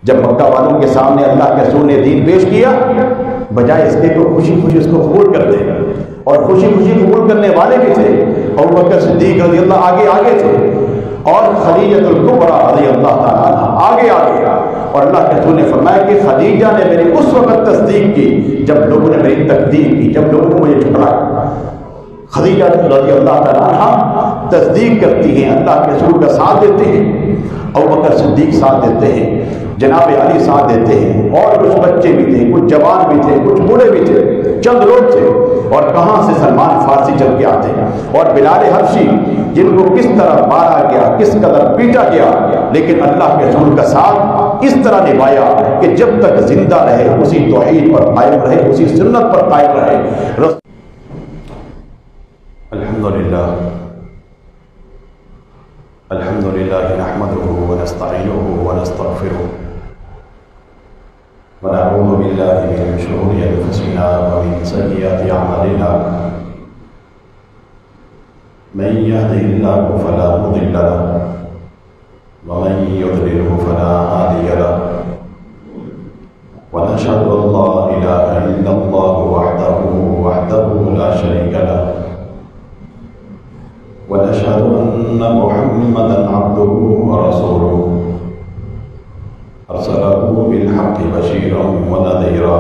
جب مکہ والوں کے سامنے اللہ کے رسول نے دین پیش کیا، بجائے اس کے تو خوشی خوشی اس کو قبول کر دے، اور خوشی خوشی قبول کرنے والے بھی تھے ابوبکر صدیق رضی اللہ آگے تھے، اور خدیجہ الکبریٰ رضی اللہ تعالیٰ عنہا آگے، اور اللہ کے رسول نے فرمایا کہ خدیجہ نے میری اس وقت تصدیق کی جب لوگوں نے میری تکذیب کی، جب لوگوں نے مجھے جھٹلایا۔ خدیجہ رضی اللہ تعالیٰ عنہا تصدیق کرتی ہیں، اللہ کے رسول کا ساتھ دیتے ہیں، ابوبکر صدیق ساتھ دیتے ہیں، جناب علی ساتھ دیتے ہیں، اور کچھ بچے بھی تھے، کچھ جوان بھی تھے، کچھ بوڑھے بھی تھے، چند لوگ تھے، اور کہاں سے سلمان فارسی چل کے آتے ہیں، اور بلال حبشی جن کو کس طرح مارا گیا، کس قدر پیٹا گیا، لیکن اللہ کے رسول کا ساتھ اس طرح نبھایا کہ جب تک زندہ رہے اسی توحید پر قائم رہے، اسی سنت پر قائم رہے۔ الحمدللہ نحمده ونستعینه ونستغفره ونعوذ باللہ من شرور انفسنا ومن سیئات اعمالنا، من يهده الله فلا مضل له ومن يضلله فلا هادي له، ونشهد ان لا اله الا الله وحده لا شريك له، ونشهد أن محمدًا عبده ورسوله أرسله بالحق بشيرا ونذيرا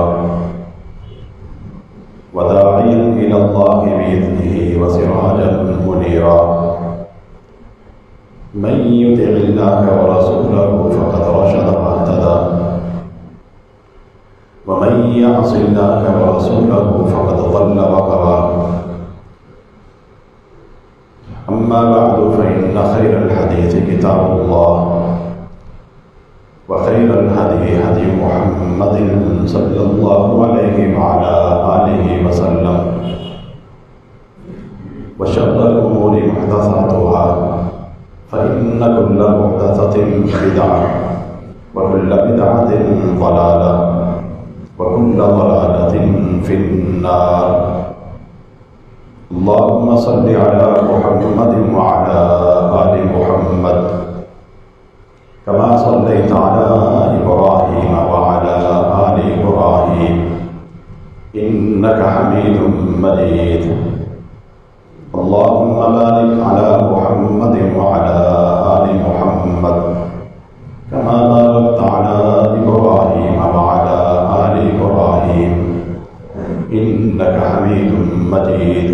وداعيا إلى الله بإذنه وسراجا منيرا، من يطع الله ورسوله فقد رشد واهتدى، ومن يعص الله ورسوله فقد ضل وغوى. أما بعد فإن خير الحديث كتاب الله، وخير الهدي هدي محمد صلى الله عليه وعلى آله وسلم، وشر الأمور محدثاتها فإن كل محدثة بدعة، وكل بدعة ضلالة، وكل ضلالة في النار. اللهم صل على محمد وعلى آل محمد كما صليت على إبراهيم وعلى آل إبراهيم إنك حميد مجيد. اللهم بارك على محمد وعلى آل محمد كما باركت على إبراهيم وعلى آل إبراهيم إنك حميد مجيد.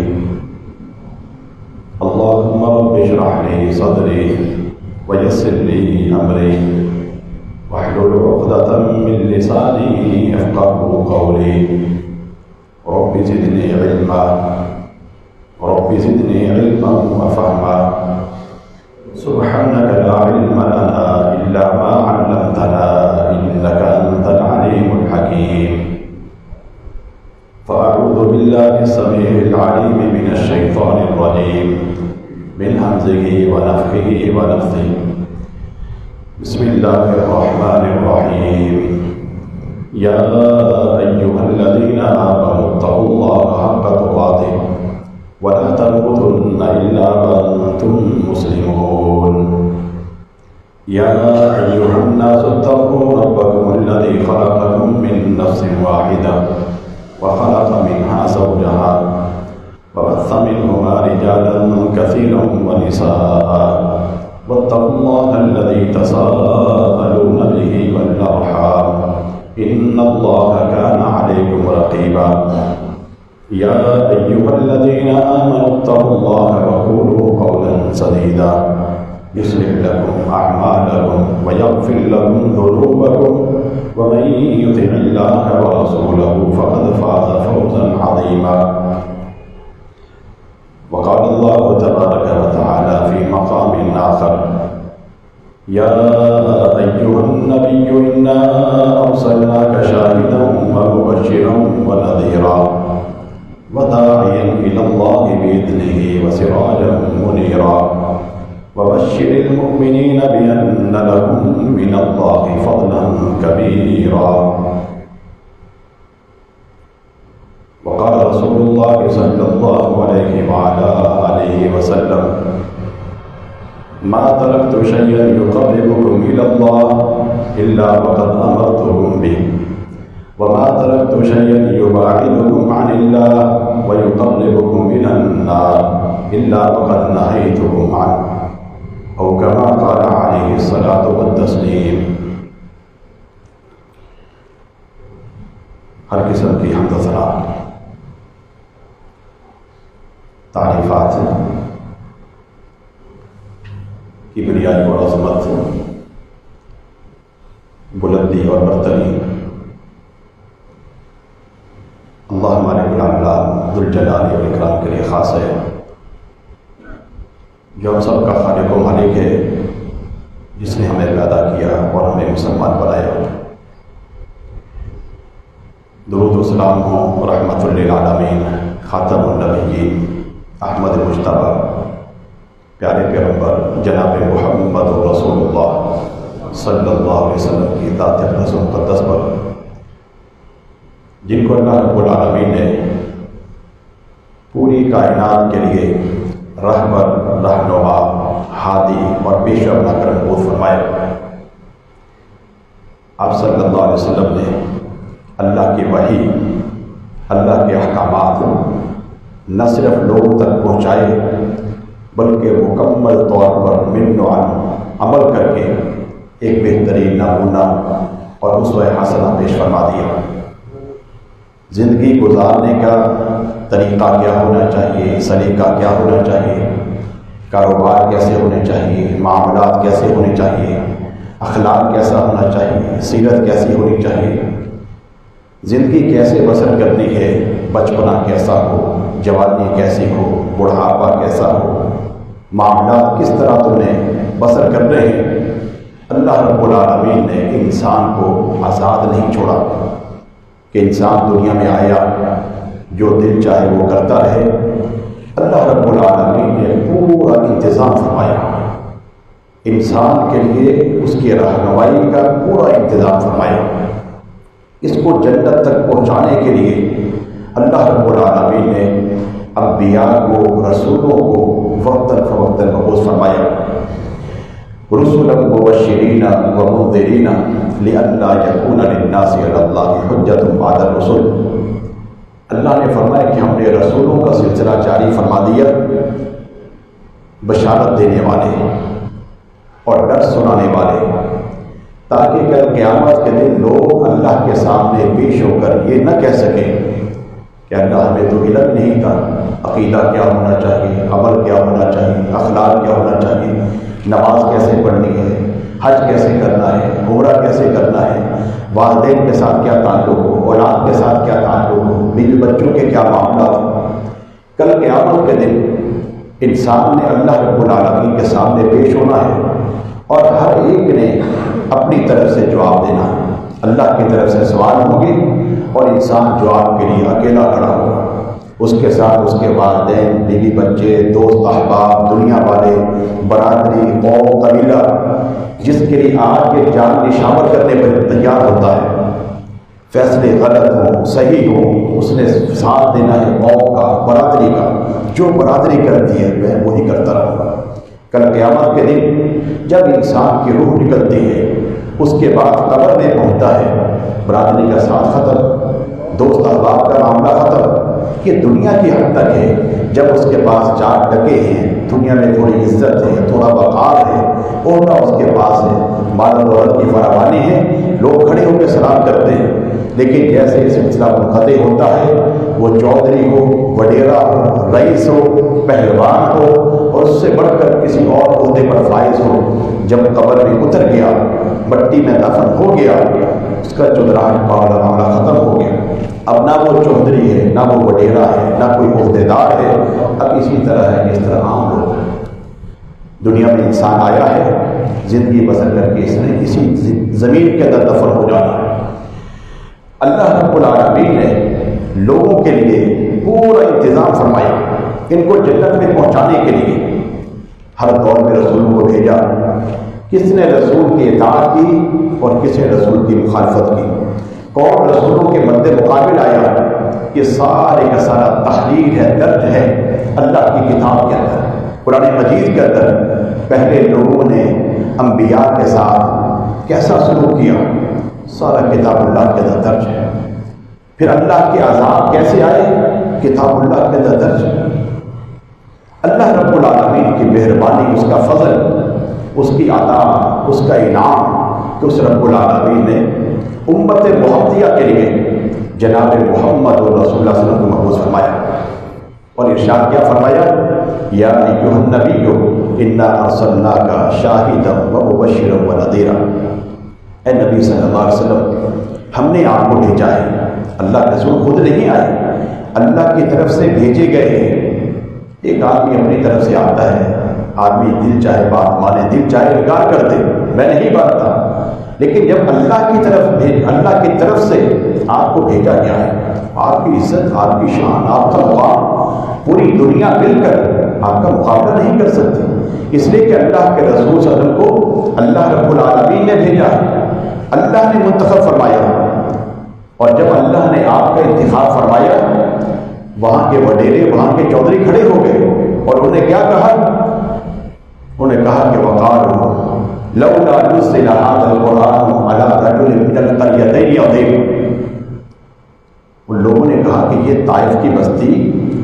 اللهم رب اشرح لي صدري ويسر لي أمري واحلل عقدة من لساني يفقهوا قولي. رب زدني علما وفهما. سبحانك لا علم لنا إلا ما علمتنا إنك أنت العليم الحكيم. فأعوذ بالله السميع العليم من الشيطان الرجيم من همزه ونفخه ونفثه. بسم الله الرحمن الرحيم. يا أيها الذين آمنوا اتقوا الله حق تقاته ولا تموتن إلا وأنتم مسلمون. يا أيها الناس اتقوا ربكم الذي خلقكم من نفس واحدة وخلق منها زوجها وبث منهما رجالا كثيرا ونساء واتقوا الله الذي تساءلون به والأرحام إن الله كان عليكم رقيبا. يا أيها الذين آمنوا اتقوا الله وقولوا قولا سديدا يصلح لكم أعمالكم ويغفر لكم ذنوبكم ومن يطع الله ورسوله فقد فاز فوزا عظيما. وقال الله تبارك وتعالى في مقام آخر: يا أيها النبي إنا أرسلناك شاهدا ومبشرا ونذيرا وداعيا إلى الله بإذنه وسراجا منيرا وبشر المؤمنين بأن لهم من الله فضلا كبيرا. وقال رسول الله صلى الله عليه وعلى آله وسلم: ما تركت شيئا يقربكم إلى الله إلا وقد أمرتكم به وما تركت شيئا يبعدكم عن الله ويقربكم إلى النار إلا وقد نهيتكم عنه أو كما قال عليه الصلاة والتسليم۔ ہر قسم کی حمد و ثنا تعریفات کبریائی اور عظمت، بلندی اور برتری اللہ مالک العالمین ذوالجلال والاکرام کے لیے خاص ہے، جو ہم سب کا خالق و مالک ہے، جس نے ہمیں پیدا کیا اور ہمیں مسلمان بنایا۔ درود و سلام ہوں رحمت للعالمین خاتم النبیین احمد مجتبیٰ پیارے پیغمبر جناب محمد رسول اللہ صلی اللہ علیہ وسلم کی ذات اقدس و مقدس پر، جن کو اللہ رب العالمین نے پوری کائنات کے لیے رہبر، رہنما، ہادی اور پیشوا بنا کر مبعوث فرمایا۔ آپ صلی اللہ علیہ وسلم نے اللہ کی وحی، اللہ کے احکامات نہ صرف لوگوں تک پہنچائے بلکہ مکمل طور پر من و عن عمل کر کے ایک بہترین نمونہ اور اسوہ حسنہ پیش فرما دیا۔ زندگی گزارنے کا طریقہ کیا ہونا چاہیے، سلیقہ کیا ہونا چاہیے، کاروبار کیسے ہونے چاہیے، معاملات کیسے ہونے چاہیے، اخلاق کیسا ہونا چاہیے، سیرت کیسی ہونی چاہیے، زندگی کیسے بسر کرنی ہے، بچپنا کیسا ہو، جوانی کیسی ہو، بڑھاپا کیسا ہو، معاملات کس طرح تمہیں بسر کرنے ہیں۔ اللہ رب العالمین نے انسان کو آزاد نہیں چھوڑا کہ انسان دنیا میں آیا جو دل چاہے وہ کرتا رہے۔ اللہ رب العالمین نے پورا انتظام فرمایا، انسان کے لیے اس کی رہنمائی کا پورا انتظام فرمایا۔ اس کو جنت تک پہنچانے کے لیے اللہ رب العالمین نے انبیاء کو، رسولوں کو وقتاً فوقتاً مبعوث فرمایا۔ رسلا مبشرین ومنذرین لئلا یکون للناس علی اللہ حجۃ بعد الرسل۔ اللہ نے فرمایا کہ ہم نے رسولوں کا سلسلہ جاری فرما دیا، بشارت دینے والے اور ڈر سنانے والے، تاکہ کل قیامت کے دن لوگ اللہ کے سامنے پیش ہو کر یہ نہ کہہ سکیں کہ اللہ ہمیں تو علم نہیں تھا، عقیدہ کیا ہونا چاہیے، عمل کیا ہونا چاہیے، اخلاق کیا ہونا چاہیے، نماز کیسے پڑھنی ہے، حج کیسے کرنا ہے، عمرہ کیسے کرنا ہے، والدین کے ساتھ کیا تعلق ہو، اولاد کے ساتھ کیا تعلق ہو، بیوی بچوں کے کیا معاملات ہو۔ کل قیامت کے دن انسان نے اللہ رب العالمین کے سامنے پیش ہونا ہے اور ہر ایک نے اپنی طرف سے جواب دینا ہے۔ اللہ کی طرف سے سوال ہوں گے اور انسان جواب کے لیے اکیلا کھڑا ہوگا، اس کے ساتھ اس کے والدین، بیوی بچے، دوست احباب، دنیا والے، برادری، قوم، قبیلہ، جس کے لیے آج کے جان نشاور کرنے پر تیار ہوتا ہے۔ فیصلے غلط ہوں، صحیح ہوں، اس نے ساتھ دینا ہے قوم کا، برادری کا، جو برادری کرتی ہے میں وہی کرتا رہوں گا۔ کل قیامت کے دن جب انسان کی روح نکلتی ہے، اس کے بعد قبر میں پہنچتا ہے، برادری کا ساتھ ختم، دوست احباب کا معاملہ ختم۔ یہ دنیا کی حد تک ہے، جب اس کے پاس 4 ٹکے ہیں، دنیا میں تھوڑی عزت ہے، تھوڑا وقار ہے، عہدہ اس کے پاس ہے، مال و دولت کی فراوانی ہے، لوگ کھڑے ہو کے سلام کرتے ہیں، لیکن جیسے یہ سلسلہ منقطع ہوتا ہے، وہ چودھری ہو، وڈیرا ہو، رئیس ہو، پہلوان ہو اور اس سے بڑھ کر کسی اور عہدے پر فائز ہو، جب قبر میں اتر گیا، مٹی میں دفن ہو گیا، اس کا چودراہٹ والا معاملہ ختم ہو گیا۔ اب نہ وہ چودھری ہے، نہ وہ وڈیرا ہے، نہ کوئی عہدے دار ہے، اب اسی طرح ہے جس طرح عام لوگ ہیں۔ دنیا میں انسان آیا ہے، زندگی بسر کر کے اس نے اسی زمین کے اندر دفن ہو جانا ہے۔ اللہ رب العالمین نے لوگوں کے لیے پورا انتظام فرمایا، ان کو جنت میں پہنچانے کے لیے ہر دور میں رسولوں کو بھیجا۔ کس نے رسول کی اطاعت کی اور کس نے رسول کی مخالفت کی، کون رسولوں کے مد مقابل آیا، یہ سارے کا سارا تحریر ہے، درج ہے اللہ کی کتاب کے اندر، قرآن مجید کے اندر۔ پہلے لوگوں نے انبیاء کے ساتھ کیسا سلوک کیا، سارا کتاب اللہ کے اندر درج ہے۔ پھر اللہ کے عذاب کیسے آئے، کتاب اللہ کے اندر درج ہے۔ اللہ رب العالمین کی مہربانی، اس کا فضل، اس کی عطا، اس کا انعام کہ اس رب العالمین نے امت محمدیہ کے لیے جناب محمد رسول اللہ صلی اللہ علیہ وسلم کو مبعوث فرمایا، اور ارشاد کیا فرمایا، یا ایھا النبی انا ارسلناک شاہدا ومبشرا ونذیرا، اے نبی صلی اللہ علیہ وسلم ہم نے آپ کو بھیجا ہے۔ اللہ کے رسول خود نہیں آئے، اللہ کی طرف سے بھیجے گئے ہیں۔ ایک آدمی اپنی طرف سے آتا ہے، آدمی دل چاہے بات مانے، دل چاہے انکار کر دے، میں نہیں مانتا، لیکن جب اللہ کی طرف سے آپ کو بھیجا گیا ہے، آپ کی عزت، آپ کی شان، آپ کا مقام پوری دنیا مل کر آپ کا مقابلہ نہیں کر سکتی، اس لیے کہ اللہ کے رسول صلی اللہ علیہ وسلم کو اللہ رب العالمین نے بھیجا ہے، اللہ نے منتخب فرمایا، اور جب اللہ نے آپ کا انتخاب فرمایا، وہاں کے وڈیرے، وہاں کے چودھری کھڑے ہو گئے اور انہوں نے کیا کہا، انہوں نے کہا کہ وقالوا لولا نزل هذا القرآن على رجل من القريتين عظيم، ان لوگوں نے کہا کہ یہ طائف کی بستی،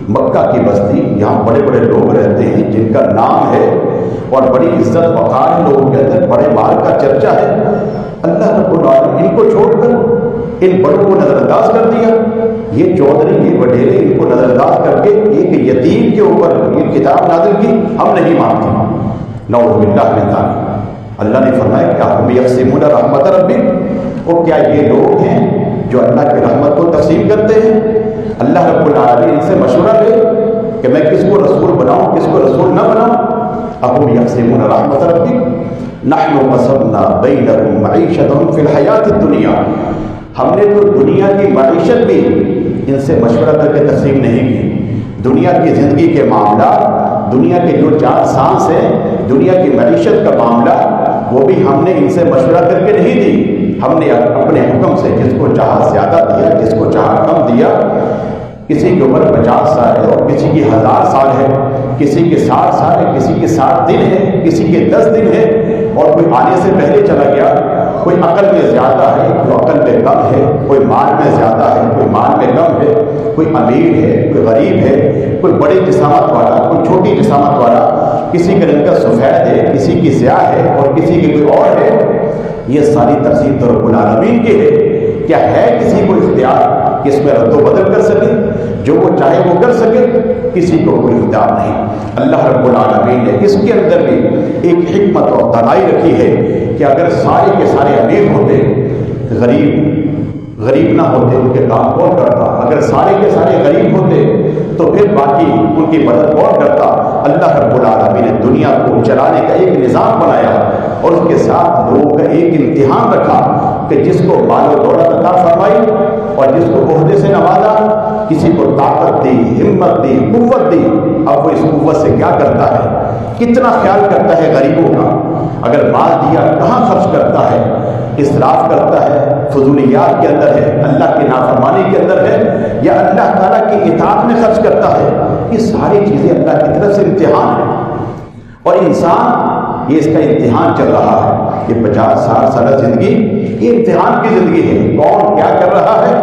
مکہ کی بستی، یہاں بڑے بڑے لوگ رہتے ہیں جن کا نام ہے اور بڑی عزت وقار لوگوں کے اندر، بڑے مال کا چرچا ہے، اللہ رب العالمین ان کو چھوڑ کر ان بڑوں کو نظر انداز کر دیا، یہ چودھری، یہ وڈیرے، ان کو نظر انداز کر کے ایک یتیم کے اوپر یہ کتاب نازل کی، ہم نہیں مانتے، نعوذ باللہ من ذالک۔ اللہ نے فرمایا کیا ہم یقسمون رحمت ربک، وہ کیا یہ لوگ ہیں جو اللہ کی رحمت کو تقسیم کرتے ہیں؟ اللہ رب العالمین ان سے مشورہ لے کہ میں کس کو رسول بناؤں، کس کو رسول نہ بناؤں؟ اب ہم یقسمون رحمت ربک نحن قسمنا بینہم معیشتہم فی الحیات الدنیا، ہم نے تو دنیا کی معیشت بھی ان سے مشورہ کر کے تقسیم نہیں کی، دنیا کی زندگی کے معاملات، دنیا کے جو 4 سانس ہیں، دنیا کی معیشت کا معاملہ، وہ بھی ہم نے ان سے مشورہ کر کے نہیں دی، ہم نے اپنے حکم سے جس کو چاہا زیادہ دیا، جس کو چاہا کم دیا۔ کسی کی عمر 50 سال ہے اور کسی کی 1000 سال ہے، کسی کے 60 سال ہے، کسی کے 60 دن ہے، کسی کے 10 دن ہے، اور کوئی آنے سے پہلے چلا گیا، کوئی عقل میں زیادہ ہے، کوئی عقل میں کم ہے، کوئی مال میں زیادہ ہے، کوئی مال میں کم ہے، کوئی امیر ہے، کوئی غریب ہے، کوئی بڑی جسامت والا، کوئی چھوٹی جسامت والا، کسی کے رنگ کا سفید ہے، کسی کی سیاہ ہے اور کسی کی کوئی اور ہے۔ یہ ساری تقسیم تو رب العالمین کی ہے، کیا ہے کسی کو اختیار کہ اس میں رد و بدل کر سکے، جو وہ چاہے وہ کر سکے؟ کسی کو کوئی اختیار نہیں۔ اللہ رب العالمین نے اس کے اندر بھی ایک حکمت اور دانائی رکھی ہے کہ اگر سارے کے سارے امیر ہوتے، غریب نہ ہوتے، ان کے کام کون کرتا؟ اگر سارے کے سارے غریب ہوتے تو پھر باقی ان کی مدد کون کرتا؟ اللہ رب العالمین نے دنیا کو چلانے کا ایک نظام بنایا اور اس کے ساتھ لوگوں کا ایک امتحان رکھا کہ جس کو مال و دولت عطا فرمائی اور جس کو عہدے سے نوازا، کسی کو طاقت دی، ہمت دی، قوت دی، اب وہ اس قوت سے کیا کرتا ہے، کتنا خیال کرتا ہے غریبوں کا، اگر مال دیا کہاں خرچ کرتا ہے، اسراف کرتا ہے، فضولیات کے اندر ہے، اللہ کی نافرمانی کے اندر ہے، یا اللہ تعالیٰ کی اطاعت میں خرچ کرتا ہے۔ یہ ساری چیزیں اللہ کی طرف سے امتحان ہے، اور انسان یہ اس کا امتحان چل رہا ہے، یہ 50-60 سالہ زندگی یہ امتحان کی زندگی ہے، کون کیا کر رہا ہے،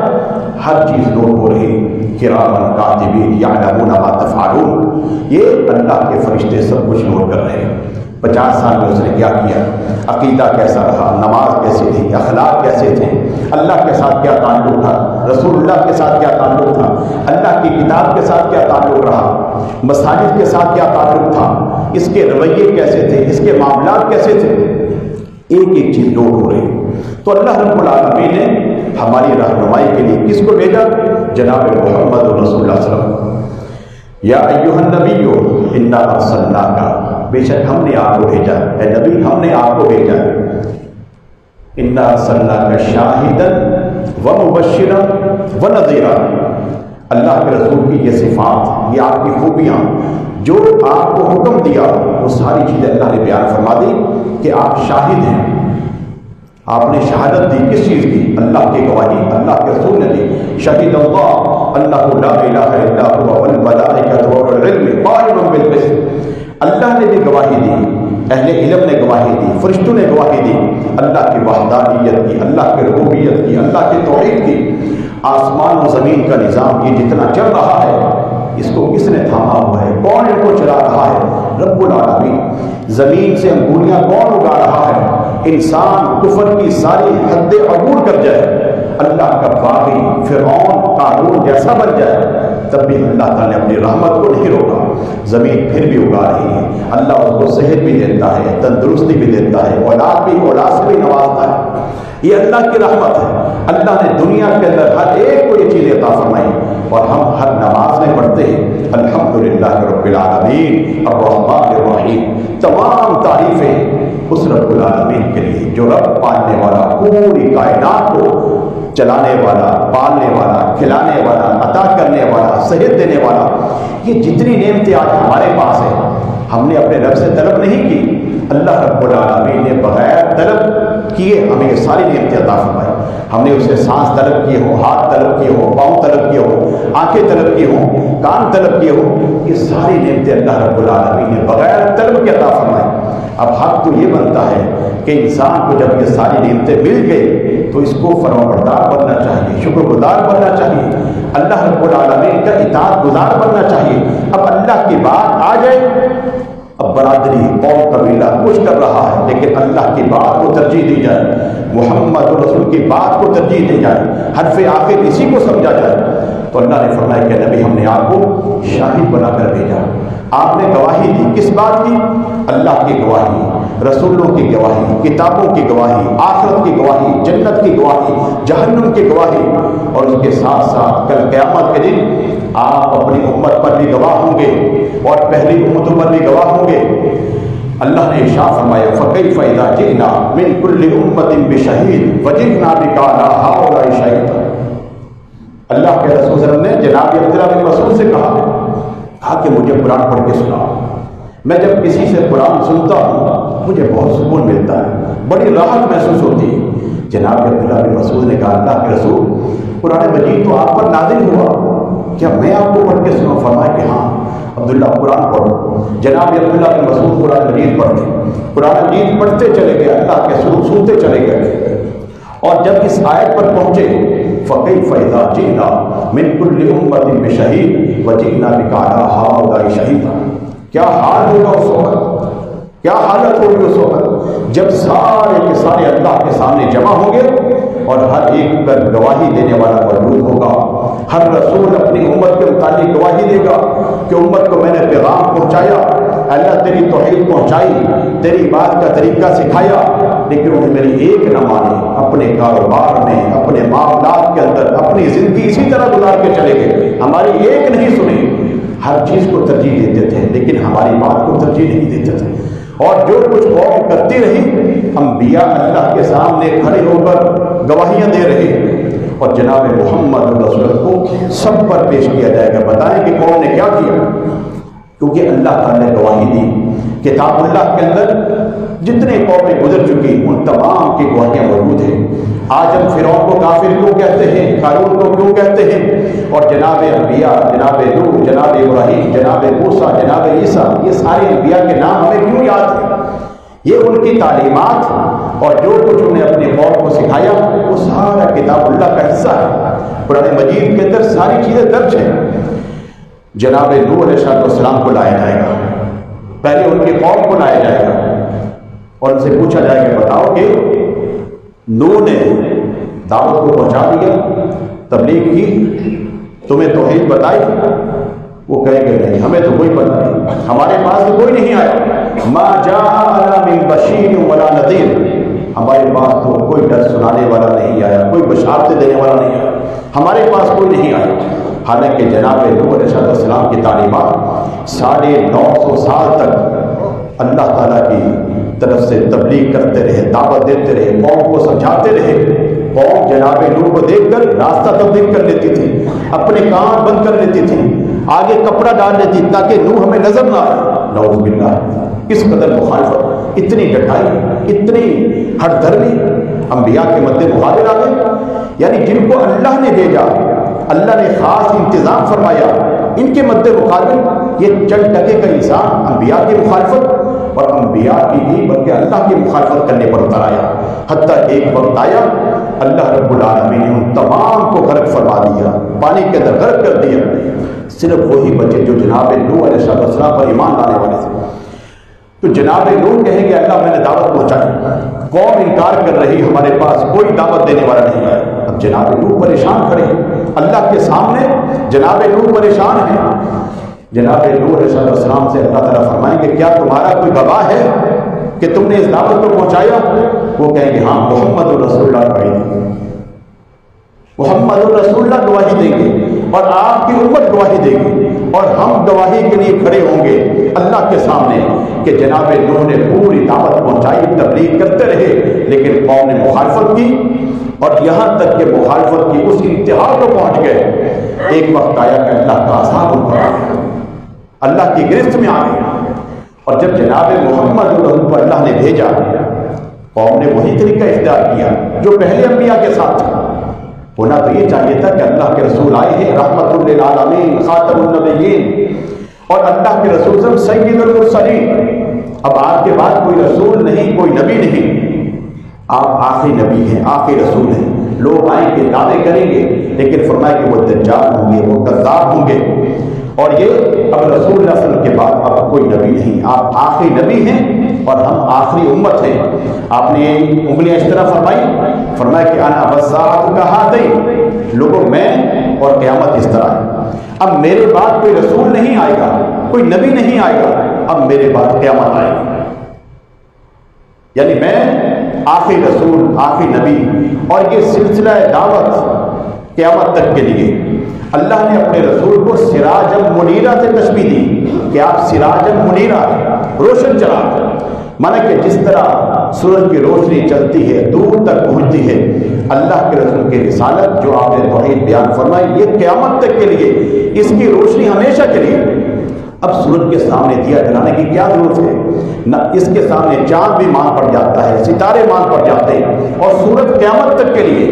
ہر چیز نوٹ ہو رہی، کرامن کاتبین یعلمون ما تفعلون، یہ اللہ کے فرشتے سب کچھ نوٹ کر رہے ہیں۔ 50 سال میں اس نے کیا کیا، عقیدہ کیسا رہا، نماز کیسی تھی، اخلاق کیسے تھے، اللہ کے ساتھ کیا تعلق تھا، رسول اللہ کے ساتھ کیا تعلق تھا، اللہ کی کتاب کے ساتھ کیا تعلق رہا، مساجد کے ساتھ کیا تعلق تھا، اس کے رویے کیسے تھے، اس کے معاملات کیسے تھے، ایک ایک چیز نوٹ ہو رہی۔ تو اللہ رب العالمین نے ہماری رہنمائی کے لیے کس کو بھیجا؟ جناب محمد رسول اللہ صلی اللہ علیہ وسلم۔ یا ایھا النبی انا ارسلناک، بے شک ہم نے آپ کو بھیجا، اے نبی ہم نے آپ کو بھیجا، انا ارسلناک شاہدا ومبشرا ونذیرا، اللہ کے رسول کی یہ صفات، یہ آپ کی خوبیاں، جو آپ کو حکم دیا وہ ساری چیزیں اللہ نے بیان فرما دی کہ آپ شاہد ہیں، آپ نے شہادت دی، کس چیز کی؟ اللہ کی گواہی، اللہ کے رسول نے دی، شہید اللہ انہ لا الہ الا هو والملائکۃ واولو العلم قائما بالقسط، اللہ نے بھی گواہی دی، اہل علم نے گواہی دی، فرشتوں نے گواہی دی اللہ کی وحدانیت کی، اللہ کی ربوبیت کی، اللہ کی توحید کی۔ آسمان و زمین کا نظام یہ جتنا چل رہا ہے، اس کو کس نے تھاما ہوا ہے؟ کون ان کو چلا رہا ہے؟ رب العالمین۔ زمین سے انگولیاں کون اگا رہا ہے؟ انسان کفر کی ساری حد عبور کر جائے، اللہ کا باغی فرعون قارون جیسا بن جائے، تب بھی اللہ تعالیٰ نے اپنی رحمت کو نہیں روکا، زمین پھر بھی اگا رہی ہے۔ اللہ اس کو صحت بھی دیتا ہے، تندرستی بھی دیتا ہے، اولاد سے بھی نوازتا ہے۔ یہ اللہ کی رحمت ہے۔ اللہ نے دنیا کے اندر ہر ایک کو یہ چیز عطا فرمائی، اور ہم ہر نماز میں پڑھتے ہیں الحمدللہ رب العالمین الرحمن الرحیم۔ تمام تعریفیں اس رب العالمین کے لیے جو رب پالنے والا، پوری کائنات کو چلانے والا، پالنے والا، کھلانے والا، عطا کرنے والا، صحت دینے والا۔ یہ جتنی نعمتیں آج ہمارے پاس ہیں، ہم نے اپنے رب سے طلب نہیں کی، اللہ رب العالمین نے بغیر طلب کیے ہمیں یہ ساری نعمتیں عطا فرمائی۔ ہم نے اسے سانس طلب کیے ہوں، ہاتھ طلب کیے ہوں، پاؤں طلب کیے ہوں، آنکھیں طلب کیے ہوں، کان طلب کیے ہوں، یہ ساری نعمتیں اللہ رب العالمین نے بغیر طلب کے عطا فرمائی۔ اب حق تو یہ بنتا ہے کہ انسان کو جب یہ ساری نعمتیں مل گئی تو اس کو فرمانبردار بننا چاہیے، شکر گزار بننا چاہیے، اللہ رب العالمین کا اطاعت گزار بننا چاہیے۔ اب اللہ کی بات آ جائے، اب برادری، قوم، قبیلہ کچھ کر رہا ہے، لیکن اللہ کی بات کو ترجیح دی جائے، محمد رسول کی بات کو ترجیح دی جائے، حرف آخر اسی کو سمجھا جائے، تو اللہ نے فرمایا کہ نبی ہم نے آپ کو شاہد بنا کر بھیجا۔ آپ نے گواہی دی، کس بات کی؟ اللہ کی گواہی، رسولوں کی گواہی، کتابوں کی گواہی، آخرت کی گواہی، جنت کی گواہی، جہنم کی گواہی، اور اس کے ساتھ ساتھ کل قیامت کے دن آپ اپنی امت پر بھی گواہ ہوں گے اور پہلی امتوں پر بھی گواہ ہوں گے۔ اللہ نے ارشاد فرمایا فَكَيْفَ إِذَا جِئْنَا مِنْ كُلِّ أُمَّةٍ بِشَهِيدٍ وَجِئْنَا بِكَ عَلَىٰ هَٰؤُلَاءِ شَهِيدًا۔ اللہ کے رسول صلی اللہ علیہ وسلم نے جناب عبداللہ بن مسعود سے کہا کہ مجھے قرآن پڑھ کے سناؤ۔ میں جب کسی سے قرآن سنتا ہوں مجھے بہت سکون ملتا ہے، بڑی راحت محسوس ہوتی ہے۔ جناب عبداللہ بن مسعود نے کہا اللہ کے رسول قرآن مجید تو آپ پر نازل ہوا، کیا میں آپ کو پڑھ کے سناؤں؟ فرمایا کہ ہاں عبداللہ قرآن پڑھو۔ جناب عبداللہ بن مسعود قرآن مجید پڑھتے، قرآن مجید پڑھتے چلے گئے، اللہ کے رسول سنتے چلے گئے، اور جب اس آیت پر پہنچے فَكَيْفَ إِذَا جِئْنَا مِنْ كُلِّ أُمَّةٍ بِشَهِيدٍ وَجِئْنَا بِكَ عَلَىٰ هَٰؤُلَاءِ شَهِيدًا۔ کیا حال ہوگا اس وقت، کیا حالت ہوگی اس وقت جب سارے کے سارے اللہ کے سامنے جمع ہوں گے اور ہر ایک پر گواہی دینے والا موجود ہوگا۔ ہر رسول اپنی امت کے متعلق گواہی دے گا کہ امت کو میں نے پیغام پہنچایا، اللہ تیری توحید پہنچائی، تیری بات کا طریقہ سکھایا، لیکن انہیں میری ایک نہ مانے، اپنے کاروبار میں، اپنے معاملات کے اندر اپنی زندگی اسی طرح گزار کے چلے گئے، ہماری ایک نہیں سنی۔ ہر چیز کو ترجیح دیتے تھے لیکن ہماری بات کو ترجیح نہیں دیتے تھے، اور جو کچھ قوم کرتی رہی، انبیاء اللہ کے سامنے کھڑے ہو کر گواہیاں دے رہے، اور جناب محمد رسول کو سب پر پیش کیا جائے گا، بتائیں کہ قوم نے کیا کیا، کیونکہ اللہ تعالیٰ نے گواہی دی۔ کتاب اللہ کے اندر جتنے قومیں گزر چکی ان تمام کی گواہیاں موجود ہیں۔ آج ہم فرعون کو کافر کیوں کہتے ہیں، قارون کو کیوں کہتے ہیں، اور جناب انبیاء، جناب نوح، جناب ابراہیم، جناب موسیٰ، جناب عیسیٰ، یہ سارے انبیاء کے نام ہمیں کیوں یاد ہیں؟ یہ ان کی تعلیمات اور جو کچھ انہیں اپنی قوم کو سکھایا وہ سارا کتاب اللہ کا حصہ ہے۔ قرآن مجید کے اندر ساری چیزیں درج ہیں۔ جناب نوح علیہ السلام کو لایا جائے گا، پہلے ان کی قوم کو لایا جائے گا اور ان سے پوچھا جائے گا بتاؤ کہ نوح نے دعوت کو پہنچا دیا، تبلیغ کی، تمہیں توحید بتائی؟ وہ کہیں گے نہیں، ہمیں تو کوئی پتہ نہیں، ہمارے پاس تو کوئی نہیں آیا، ما جاءنا من بشیر ولا نذیر، ہمارے پاس تو کوئی ڈر سنانے والا نہیں آیا، کوئی بشارتیں دینے والا نہیں آیا، ہمارے پاس کوئی نہیں آیا۔ حالانکہ جناب نوح علیہ السلام کی تعلیمات 950 سال تک اللہ تعالیٰ کی طرف سے تبلیغ کرتے رہے، دعوت دیتے رہے، قوم کو سمجھاتے رہے۔ قوم جناب نوح کو دیکھ کر راستہ تبدیل کر لیتی تھی، اپنے کان بند کر لیتی تھی، آگے کپڑا ڈال لیتی تاکہ نوح ہمیں نظر نہ آئے۔ نعوذ باللہ، کس قدر مخالفت، اتنی ڈٹائی، اتنی ہٹ دھرمی انبیاء کے مد مقابل آ گئے۔ یعنی جن کو اللہ نے بھیجا، اللہ نے خاص انتظام فرمایا، ان کے مد مقابل یہ چند ٹکے کا انسان انبیاء کی مخالفت اور انبیاء کی نہیں بلکہ اللہ کی مخالفت کرنے پر اتر آیا، حتیٰ ایک وقت آیا اللہ رب العالمین نے ان تمام کو غرق فرما دیا، پانی کے اندر غرق کر دیا، صرف وہی بچے جو جناب نوح علیہ السلام پر ایمان لانے والے تھے۔ تو جناب نوح کہیں گے اللہ میں نے دعوت پہنچائی، قوم انکار کر رہی، ہمارے پاس کوئی دعوت دینے والا نہیں ہے۔ اب جناب نوح پریشان کھڑے اللہ کے سامنے، جناب نوح پریشان ہیں۔ جناب نوح علیہ السلام سے اللہ تعالیٰ فرمائیں گے کیا تمہارا کوئی گواہ ہے کہ تم نے اس دعوت کو پہنچایا؟ وہ کہیں گے ہاں محمد الرسول اللہ گواہی دیں گے، محمد الرسول اللہ گواہی دیں گے اور آپ کی امت گواہی دے گی، اور ہم گواہی کے لیے کھڑے ہوں گے اللہ کے سامنے کہ جناب نوح نے پوری دعوت پہنچائی، تبلیغ کرتے رہے، لیکن قوم نے مخالفت کی، اور یہاں تک کہ مخالفت کی اس انتہا کو پہنچ گئے۔ ایک وقت آیا کہ اللہ کا عذاب ان پر آ گیا، اللہ کی گرفت میں آ گیا، اور جب جناب محمد پر اللہ نے بھیجا، قوم نے وہی طریقہ اختیار کیا جو پہلے انبیاء کے ساتھ تھا۔ ہونا تو یہ چاہیے تھا کہ اللہ کے رسول آئے ہیں رحمت للعالمین خاتم النبیین، اور اللہ کے رسول صلی اللہ علیہ وسلم سید المرسلین۔ اب آپ کے بعد کوئی رسول نہیں، کوئی نبی نہیں، آپ آخری نبی ہیں، آخری رسول ہیں۔ لوگ آئیں گے، دعوے کریں گے، لیکن فرمایا کہ وہ دجال ہوں گے، وہ کذاب ہوں گے، اور یہ اب رسول اللہ صلی اللہ علیہ وسلم کے بعد اب کوئی نبی نہیں، آپ آخری نبی ہیں اور ہم آخری امت ہیں۔ آپ نے انگلیاں اس طرح فرمایا کہ انا والساعۃ کہاتین، لوگوں میں اور قیامت اس طرح ہے۔ اب میرے بعد کوئی رسول نہیں آئے گا، کوئی نبی نہیں آئے گا، اب میرے بعد قیامت آئے گی، یعنی میں آخری رسول، آخری نبی۔ اور یہ سلسلہ دعوت قیامت تک کے لیے اللہ نے اپنے رسول کو سراجا منیرا سے تشبیہ دی کہ آپ سراجا منیرا، روشن چراغ، مانا کہ جس طرح سورج کی روشنی چلتی ہے دور تک پہنچتی ہے، اللہ کے رسول کی رسالت جو آپ نے توحید بیان فرمائی یہ قیامت تک کے لیے، اس کی روشنی ہمیشہ کے لیے۔ اب سورج کے سامنے دیا جلانے کی کیا ضرورت ہے؟ نہ اس کے سامنے چاند بھی مان پڑ جاتا ہے، ستارے مان پڑ جاتے ہیں، اور سورج قیامت تک کے لیے،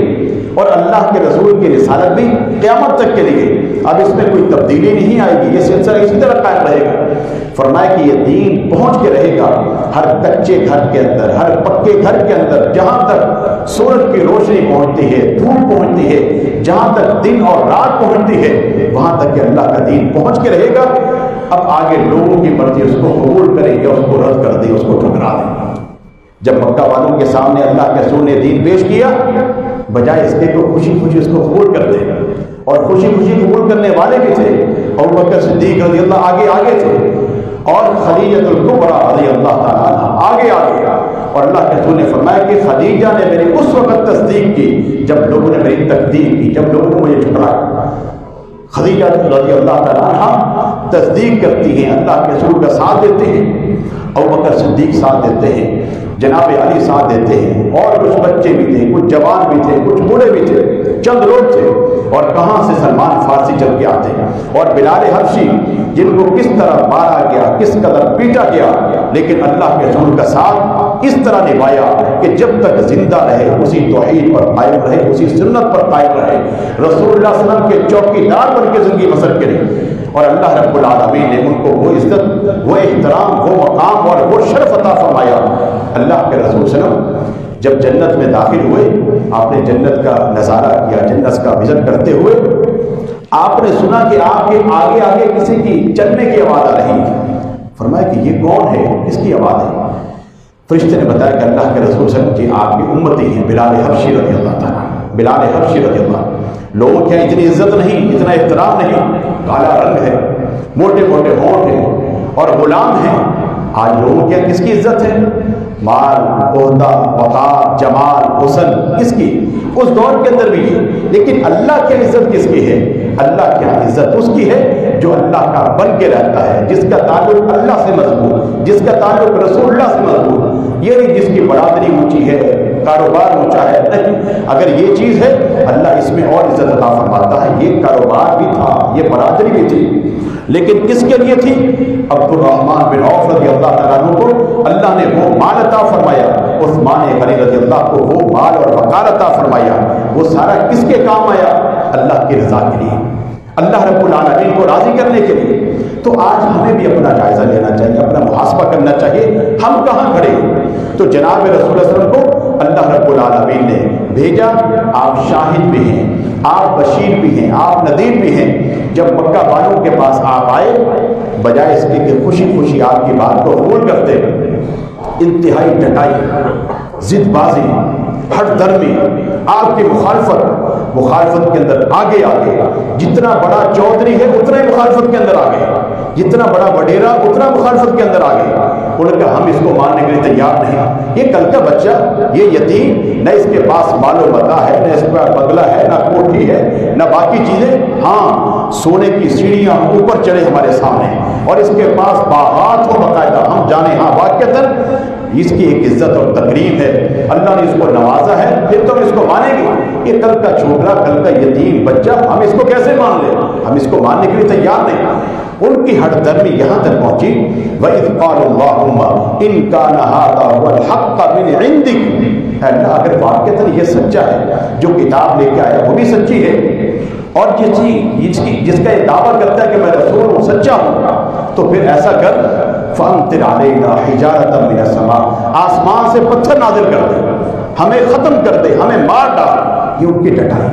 اور اللہ کے رسول کی رسالت بھی قیامت تک کے لیے۔ اب اس میں کوئی تبدیلی نہیں آئے گی، یہ سلسلہ اسی طرح قائم رہے گا۔ فرمایا کہ یہ دین پہنچ کے رہے گا ہر کچے گھر کے اندر، ہر پکے گھر کے اندر، جہاں تک سورج کی روشنی پہنچتی ہے، دھوپ پہنچتی ہے، جہاں تک دن اور رات پہنچتی ہے، وہاں تک کہ اللہ کا دین پہنچ کے رہے گا۔ اب آگے لوگوں کی مرضی اس کو قبول کرے یا اس کو رد کر دے، اس کو ٹھکرا دے۔ جب مکہ والوں کے سامنے اللہ کے رسول نے دین پیش کیا، بجائے اس کے تو خوشی خوشی اس کو قبول کر دے، اور خوشی خوشی قبول کرنے والے بھی تھے ابوبکر صدیق رضی اللہ آگے تھے، اور خدیجہ الکبریٰ رضی اللہ تعالیٰ عنہا آگے، اور اللہ کے رسول نے فرمایا کہ خدیجہ نے میری اس وقت تصدیق کی جب لوگوں نے میری تکذیب کی، جب لوگوں نے مجھے جھٹلایا۔ خدیجہ رضی اللہ تعالیٰ عنہا تصدیق کرتی ہیں، اللہ کے رسول کا ساتھ دیتے ہیں، ابوبکر صدیق ساتھ دیتے ہیں، جناب علی ساتھ دیتے ہیں، اور کچھ بچے بھی تھے، کچھ جوان بھی تھے، کچھ بوڑھے بھی تھے، چند لوگ تھے، اور کہاں سے سلمان فارسی چل کے آتے ہیں، اور بلال حبشی جن کو کس طرح مارا گیا، کس قدر پیٹا گیا، لیکن اللہ کے رسول کا ساتھ اس طرح نبھایا کہ جب تک زندہ رہے اسی توحید پر قائم رہے، اسی سنت پر قائم رہے، رسول اللہ صلی اللہ علیہ وسلم کے چوکیدار بن کے زندگی بسر کرے، اور اللہ رب العالمین نے ان کو وہ عزت، وہ احترام، وہ مقام اور وہ شرف عطا فرمایا۔ اللہ کے رسول صلی اللہ علیہ وسلم جب جنت میں داخل ہوئے، آپ نے جنت کا نظارہ کیا، جنت کا وزٹ کرتے ہوئے آپ نے سنا کہ آپ کے آگے آگے کسی کی چلنے کی آواز آ رہی ہے۔ فرمایا کہ یہ کون ہے، کس کی آواز ہے؟ فرشتے نے بتایا کہ اللہ کے رسول صلی اللہ علیہ وسلم کی آپ کی امتی ہیں، بلال حبشی رضی اللہ تعالیٰ، بلال حبشی رضی اللہ۔ لوگوں کیا اتنی عزت نہیں، اتنا احترام نہیں، کالا رنگ ہے، موٹے موٹے ہونٹ ہیں اور غلام ہیں۔ آج لوگوں کیا کس کی عزت ہے؟ مال، عہدہ، وقار، جمال، حسن، کس کی؟ اس دور کے اندر بھی ہے، لیکن اللہ کی عزت کس کی ہے؟ اللہ کی عزت اس کی ہے جو اللہ کا بن کے رہتا ہے، جس کا تعلق اللہ سے مضبوط، جس کا تعلق رسول اللہ سے مضبوط، یہ نہیں جس کی برادری اونچی ہے، کاروبار اونچا ہے، نہیں۔ اگر یہ چیز ہے اللہ اس میں اور عزت عطا فرماتا ہے۔ یہ کاروبار بھی تھا، یہ برادری بھی تھی، لیکن کس کے لیے تھی؟ عبد الرحمن بن عوف رضی اللہ تعالیٰ عنہ کو اللہ نے وہ مال عطا فرمایا، عثمان غنی رضی اللہ کو وہ مال اور وقار عطا فرمایا، وہ سارا کس کے کام آیا؟ اللہ کی رضا کے لیے، اللہ رب العالمین کو راضی کرنے کے لیے۔ تو آج ہمیں بھی اپنا جائزہ لینا چاہیے، اپنا محاسبہ کرنا چاہیے، ہم کہاں کھڑے ہیں۔ تو جناب رسول اللہ علیہ وسلم کو اللہ رب العالمین نے بھیجا، آپ شاہد بھی ہیں، آپ بشیر بھی ہیں، آپ نذیر بھی ہیں۔ جب مکہ والوں کے پاس آپ آئے، بجائے اس کے کہ خوشی خوشی آپ کی بات کو قبول کرتے، انتہائی ڈٹائی، ضد بازی، ہٹ درمی، آپ کی مخالفت کے اندر آگے جتنا بڑا چودھری ہے اتنا ہی مخالفت کے اندر آگے، جتنا بڑا وڈیرا اتنا مخالفت کے اندر آگے۔ انہوں نے کہا ہم اس کو ماننے کے لیے تیار نہیں، یہ کل کا بچہ، یہ یتیم، نہ اس کے پاس مال و متاع ہے، نہ اس کے پاس بنگلہ ہے، نہ کوٹھی ہے، نہ باقی چیزیں، ہاں سونے کی سیڑھیاں اوپر چڑھے ہمارے سامنے، اور اس کے پاس باغات ہو باقاعدہ، ہم جانے ہاں واقعتاً اس کی ایک عزت اور تکریم ہے، اللہ نے اس کو نوازا ہے، پھر تو ہم اس کو مانیں گے۔ یہ کل کا چھوکرا، کل کا یتیم بچہ، ہم اس کو کیسے مان لیں؟ ہم اس کو ماننے کے لیے تیار نہیں۔ ان کی ہٹ درمی یہاں تک پہنچی، وَإِذْ قَالُوا اللَّهُمَّ إِنْ كَانَ هَذَا هُوَ الْحَقَّ مِنْ عِنْدِكَ، اے اللہ اگر واقعتاً یہ سچا ہے، جو کتاب لے کے آیا وہ بھی سچی ہے، اور جس کا یہ دعویٰ کرتا ہے کہ میں رسول ہوں، سچا ہوں، تو پھر ایسا کر فَأَمْطِرْ عَلَيْنَا حِجَارَةً مِنَ السَّمَاءِ، آسمان سے پتھر نازل کر دے، ہمیں ختم کر دے، ہمیں مار ڈال۔ یہ ان کی ڈٹائی،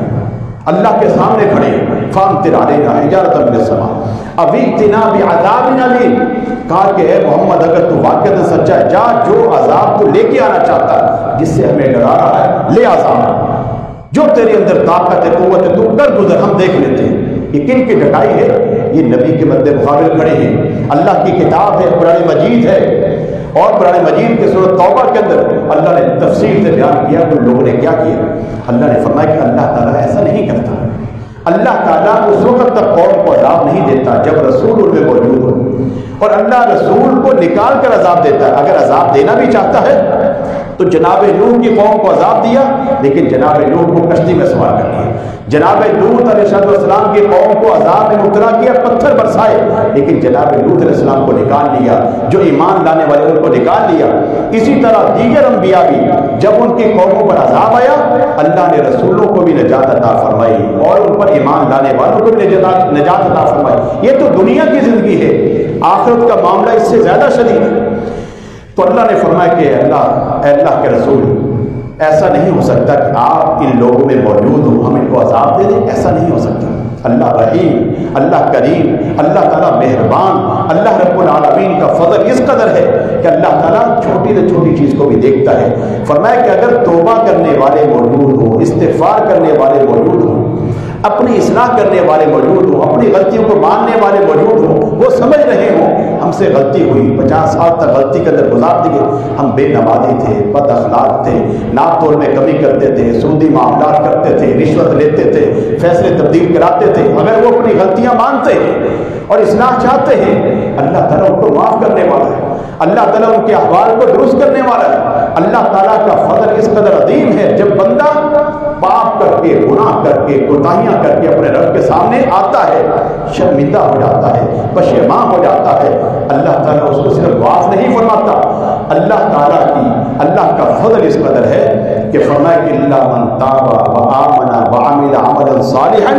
اللہ کے سامنے کھڑے، فَأَمْطِرْ عَلَيْنَا حِجَارَةً مِنَ السَّمَاءِ أَوْ ائْتِنَا بِعَذَابٍ أَلِيمٍ، کہا کہ اے محمد اگر تو واقعتاً سچا ہے، جا جو عذاب تو لے کے آنا چاہتا ہے، جس سے ہمیں ڈرا رہا ہے، لے عذاب، جو تیرے اندر طاقت ہے، قوت ہے، تو کر گزر، ہم دیکھ لیتے ہیں۔ یہ کن کی ڈٹائی ہے؟ یہ نبی کے مد مقابل کھڑے ہیں، اللہ کی کتاب ہے، قرآن مجید ہے، اور قرآن مجید کے سورۃ توبہ کے اندر اللہ نے تفصیل سے بیان کیا کہ لوگوں نے کیا کیا۔ اللہ نے فرمایا کہ اللہ تعالیٰ ایسا نہیں کرتا، اللہ تعالیٰ اس وقت تک قوم کو عذاب نہیں دیتا جب رسول ان میں موجود ہو، اور اللہ رسول کو نکال کر عذاب دیتا ہے۔ اگر عذاب دینا بھی چاہتا ہے تو جناب نوح کی قوم کو عذاب دیا، لیکن جناب نوح کو کشتی میں سوار کر دیا۔ جناب لوط علیہ السلام کی قوم کو عذاب میں مبتلا کیا، پتھر برسائے، لیکن جناب لوط علیہ السلام کو نکال لیا، جو ایمان لانے والے ان کو نکال لیا۔ اسی طرح دیگر انبیاء بھی جب ان کی قوموں پر عذاب آیا، اللہ نے رسولوں کو بھی نجات عطا فرمائی، اور ان پر ایمان لانے والوں کو بھی نجات عطا فرمائی۔ یہ تو دنیا کی زندگی ہے، آخرت کا معاملہ اس سے زیادہ شدید ہے۔ تو اللہ نے فرمایا کہ اے اللہ کے رسول، ایسا نہیں ہو سکتا کہ آپ ان لوگوں میں موجود ہوں، ہم ان کو عذاب دے دیں، ایسا نہیں ہو سکتا۔ اللہ رحیم، اللہ کریم، اللہ تعالیٰ مہربان، اللہ رب العالمین کا فضل اس قدر ہے کہ اللہ تعالیٰ چھوٹی سے چھوٹی چیز کو بھی دیکھتا ہے۔ فرمایا کہ اگر توبہ کرنے والے موجود ہوں، استغفار کرنے والے موجود ہوں، اپنی اصلاح کرنے والے موجود ہوں، اپنی غلطیوں کو ماننے والے موجود ہوں، وہ سمجھ رہے ہوں ہم سے غلطی ہوئی، 50 سال تک غلطی کے اندر گزار دیے، ہم بے نمازی تھے، بد اخلاق تھے، ناپ تول میں کمی کرتے تھے، سودی معاملات کرتے تھے، رشوت لیتے تھے، فیصلے تبدیل کراتے تھے، اگر وہ اپنی غلطیاں مانتے ہیں اور اصلاح چاہتے ہیں، اللہ تعالیٰ ان کو معاف کرنے والا ہے، اللہ تعالیٰ ان کے احوال کو درست کرنے والا ہے۔ اللہ تعالیٰ کا فضل اس قدر عظیم ہے، جب بندہ پاپ کر کے، گناہ کر کے، کوتاہیاں کر کے اپنے رب کے سامنے آتا ہے، شرمندہ ہو جاتا ہے، پشیمان ہو جاتا ہے، اللہ تعالیٰ اس کو صرف معاف نہیں فرماتا، اللہ کا فضل اس قدر ہے کہ فرمایا کہ الا من تاب وآمن وعمل عملا صالحا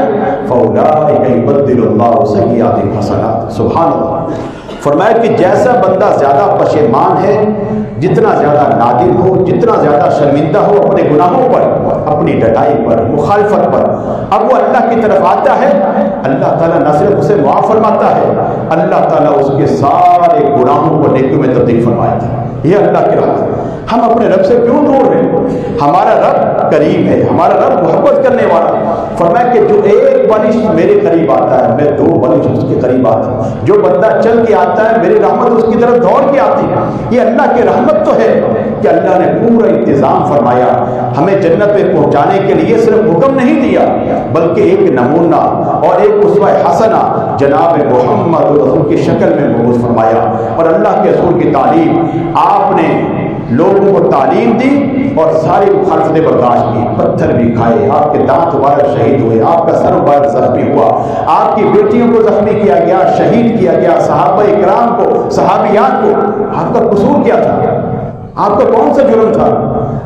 فاولئک یبدل اللہ سیئاتہم حسنات۔ سبحان اللہ۔ فرمایا کہ جیسا بندہ زیادہ پشیمان ہے، جتنا زیادہ نادم ہو، جتنا زیادہ شرمندہ ہو اپنے گناہوں پر، اپنی ڈٹائی پر، مخالفت پر، اب وہ اللہ کی طرف آتا ہے، اللہ تعالیٰ نہ صرف اسے معاف فرماتا ہے، اللہ تعالیٰ اس کے سارے گناہوں کو نیکیوں میں تبدیل فرماتا ہے۔ یہ اللہ کی رحمت ہے۔ ہم اپنے رب سے کیوں دور ہیں؟ ہمارا رب کریم ہے، ہمارا رب محبت کرنے والا ہے۔ فرمایا کہ جو ایک بلش میرے قریب آتا ہے، میں 2 بلش اس کے قریب آتا ہوں، جو بندہ چل کے آتا ہے میری رحمت اس کی طرف دوڑ کے آتی ہے۔ یہ اللہ کی رحمت تو ہے کہ اللہ نے پورا انتظام فرمایا، ہمیں جنت میں پہنچانے کے لیے صرف حکم نہیں دیا، بلکہ ایک نمونہ اور ایک اسوہ حسنہ جناب محمد رسول کی شکل میں مبعوث فرمایا، اور اللہ کے رسول کی تعلیم آپ نے لوگوں کو تعلیم دی اور ساری مخالفتیں برداشت کی، پتھر بھی کھائے، آپ کے دانت مبارک شہید ہوئے، آپ کا سر مبارک زخمی ہوا، آپ کی بیٹیوں کو زخمی کیا گیا، شہید کیا گیا، صحابہ اکرام کو، صحابیات کو۔ آپ کا قصور کیا تھا؟ آپ کا کون سا جرم تھا؟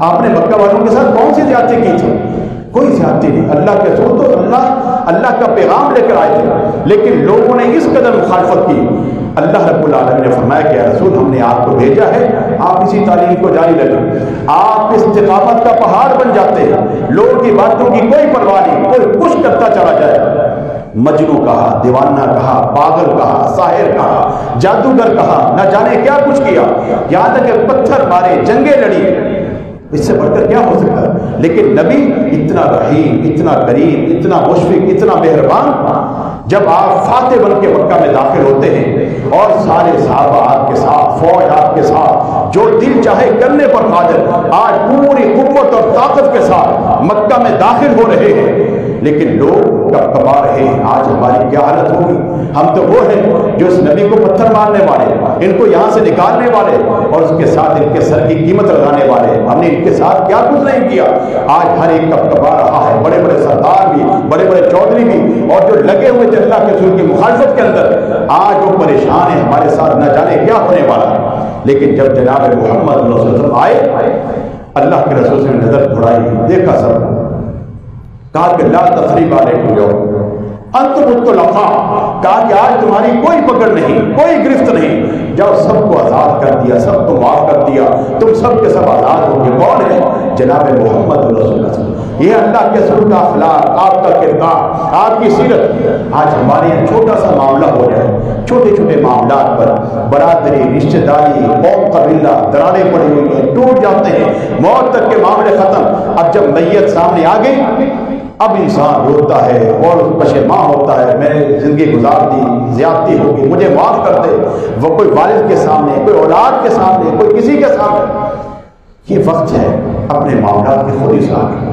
آپ نے مکہ والوں کے ساتھ کون سی زیادتی کی تھی؟ کوئی زیادتی نہیں. اللہ کے رسول تو اللہ کا پیغام لے کر آئے تھے، لیکن لوگوں نے اس قدر مخالفت کی. اللہ رب العالمین نے فرمایا کہ رسول ہم نے آپ کو بھیجا ہے، آپ اسی تعلیم کو جاری رکھیں. آپ استقامت کا پہاڑ بن جاتے ہیں، لوگوں کی باتوں کی کوئی پرواہ نہیں، کوئی کچھ کرتا چلا جائے. مجنو کہا، دیوانہ کہا، پاگل کہا، ساحر کہا، جادوگر کہا، نہ جانے کیا کچھ کیا، یہاں تک کہ پتھر مارے، جنگیں لڑی. اس سے بڑھ کر کیا ہو سکتا ہے؟ لیکن نبی اتنا رحیم، اتنا کریم، اتنا مشفق، اتنا مہربان. جب آپ فاتح بن کے مکہ میں داخل ہوتے ہیں اور سارے صحابہ آپ کے ساتھ، فوج آپ کے ساتھ، جو دل چاہے کرنے پر قادر، آج پوری قوت اور طاقت کے ساتھ مکہ میں داخل ہو رہے ہیں، لیکن لوگ کب کبا رہے ہیں. آج ہماری کیا حالت ہوگی؟ ہم تو وہ ہیں جو اس نبی کو پتھر مارنے والے، ان کو یہاں سے نکالنے والے اور اس کے ساتھ ان کے سر کی قیمت لگانے والے. ہم نے ان کے ساتھ کیا کچھ نہیں کیا. آج ہر ایک کب کبا رہا ہے، بڑے بڑے سردار بھی، بڑے بڑے چودھری بھی، اور جو لگے ہوئے تھے اللہ کے رسول کی مخالفت کے اندر، آج وہ پریشان ہیں ہمارے ساتھ نہ جانے کیا ہونے والا. لیکن جب جناب محمد صلی اللہ علیہ وسلم آئے، اللہ کے رسول سے نظر گھڑائی، دیکھا سب، کہا کہ لا تثریب علیکم انتم الطلقاء، کہا کہ آج تمہاری کوئی پکڑ نہیں، کوئی گرفت نہیں. جب سب کو آزاد کر دیا، سب کو معاف کر دیا، تم سب کے سب آزاد ہو گئے. کون ہے؟ جناب محمد رسول اللہ. یہ اللہ کے رسول کا اخلاق، آپ کا کردار، آپ کی سیرت. آج ہمارے یہاں چھوٹا سا معاملہ ہو جائے، چھوٹے چھوٹے معاملات پر برادری، رشتہ داری، قوم قبیلہ دراریں پڑی ہوئی ہیں، ٹوٹ جاتے ہیں، موت تک کے معاملے ختم. اب جب میت سامنے آ گئی، اب انسان روتا ہے اور پشیمان ہوتا ہے، میں نے زندگی گزار دی، زیادتی ہوگی، مجھے معاف کر دے. وہ کوئی والد کے سامنے، کوئی اولاد کے سامنے، کوئی کسی کے سامنے. یہ وقت ہے اپنے معاملات کی خود اصلاح کی.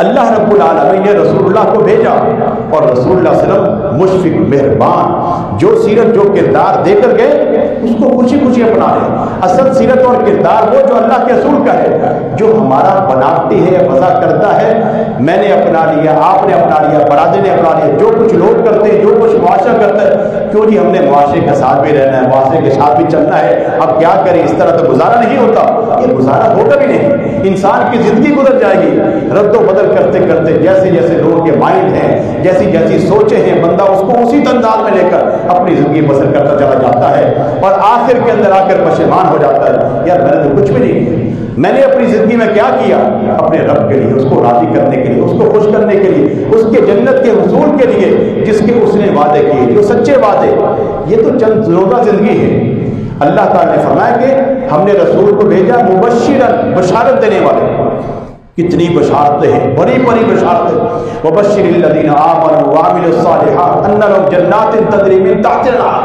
اللہ رب العالمین نے رسول اللہ کو بھیجا، اور رسول اللہ صلی اللہ علیہ وسلم مشفق، مہربان، جو سیرت، جو کردار دے کر گئے اس کو خوشی خوشی اپنا لیں. اصل سیرت اور کردار وہ جو اللہ کے رسول کا ہے، جو ہمارا بناوٹی ہے، وضع کرتا ہے. میں نے اپنا لیا، آپ نے اپنا لیا، برادری نے اپنا لیا، جو کچھ لوگ کرتے ہیں، جو کچھ معاشرہ کرتا ہے. کیوں جی ہم نے معاشرے کے ساتھ بھی رہنا ہے، معاشرے کے ساتھ بھی چلنا ہے. اب کیا کریں، اس طرح تو گزارا نہیں ہوتا. یہ گزارا ہوگا بھی نہیں. انسان کی زندگی گزر جائے گی رد و بدل کرتے کرتے. جیسے جیسے لوگوں کے مائنڈ ہیں، جیسی جیسی سوچیں ہیں، بندہ اس کو اسی انداز میں لے کر اپنی زندگی بسر کرتا چلا جاتا ہے، اور آخر کے اندر آ کر پشیمان ہو جاتا ہے. یار میں نے تو کچھ بھی نہیں کیا، میں نے اپنی زندگی میں کیا کیا؟ اپنے رب کے لیے، اس کو راضی کرنے کے لیے، اس کو خوش کرنے کے لیے، اس کے جنت کے حصول کے لیے جس کے اس نے وعدے کیے، جو سچے وعدے. یہ تو چند روزہ زندگی ہے. اللہ تعالیٰ نے فرمایا کہ ہم نے رسول کو بھیجا مبشرن، بشارت دینے والے. کتنی بشارتیں ہیں، بڑی بڑی بشارتیں. وبشر الذین آمنوا وعملوا الصالحات ان لهم جنات تجری من تحتها الانہار.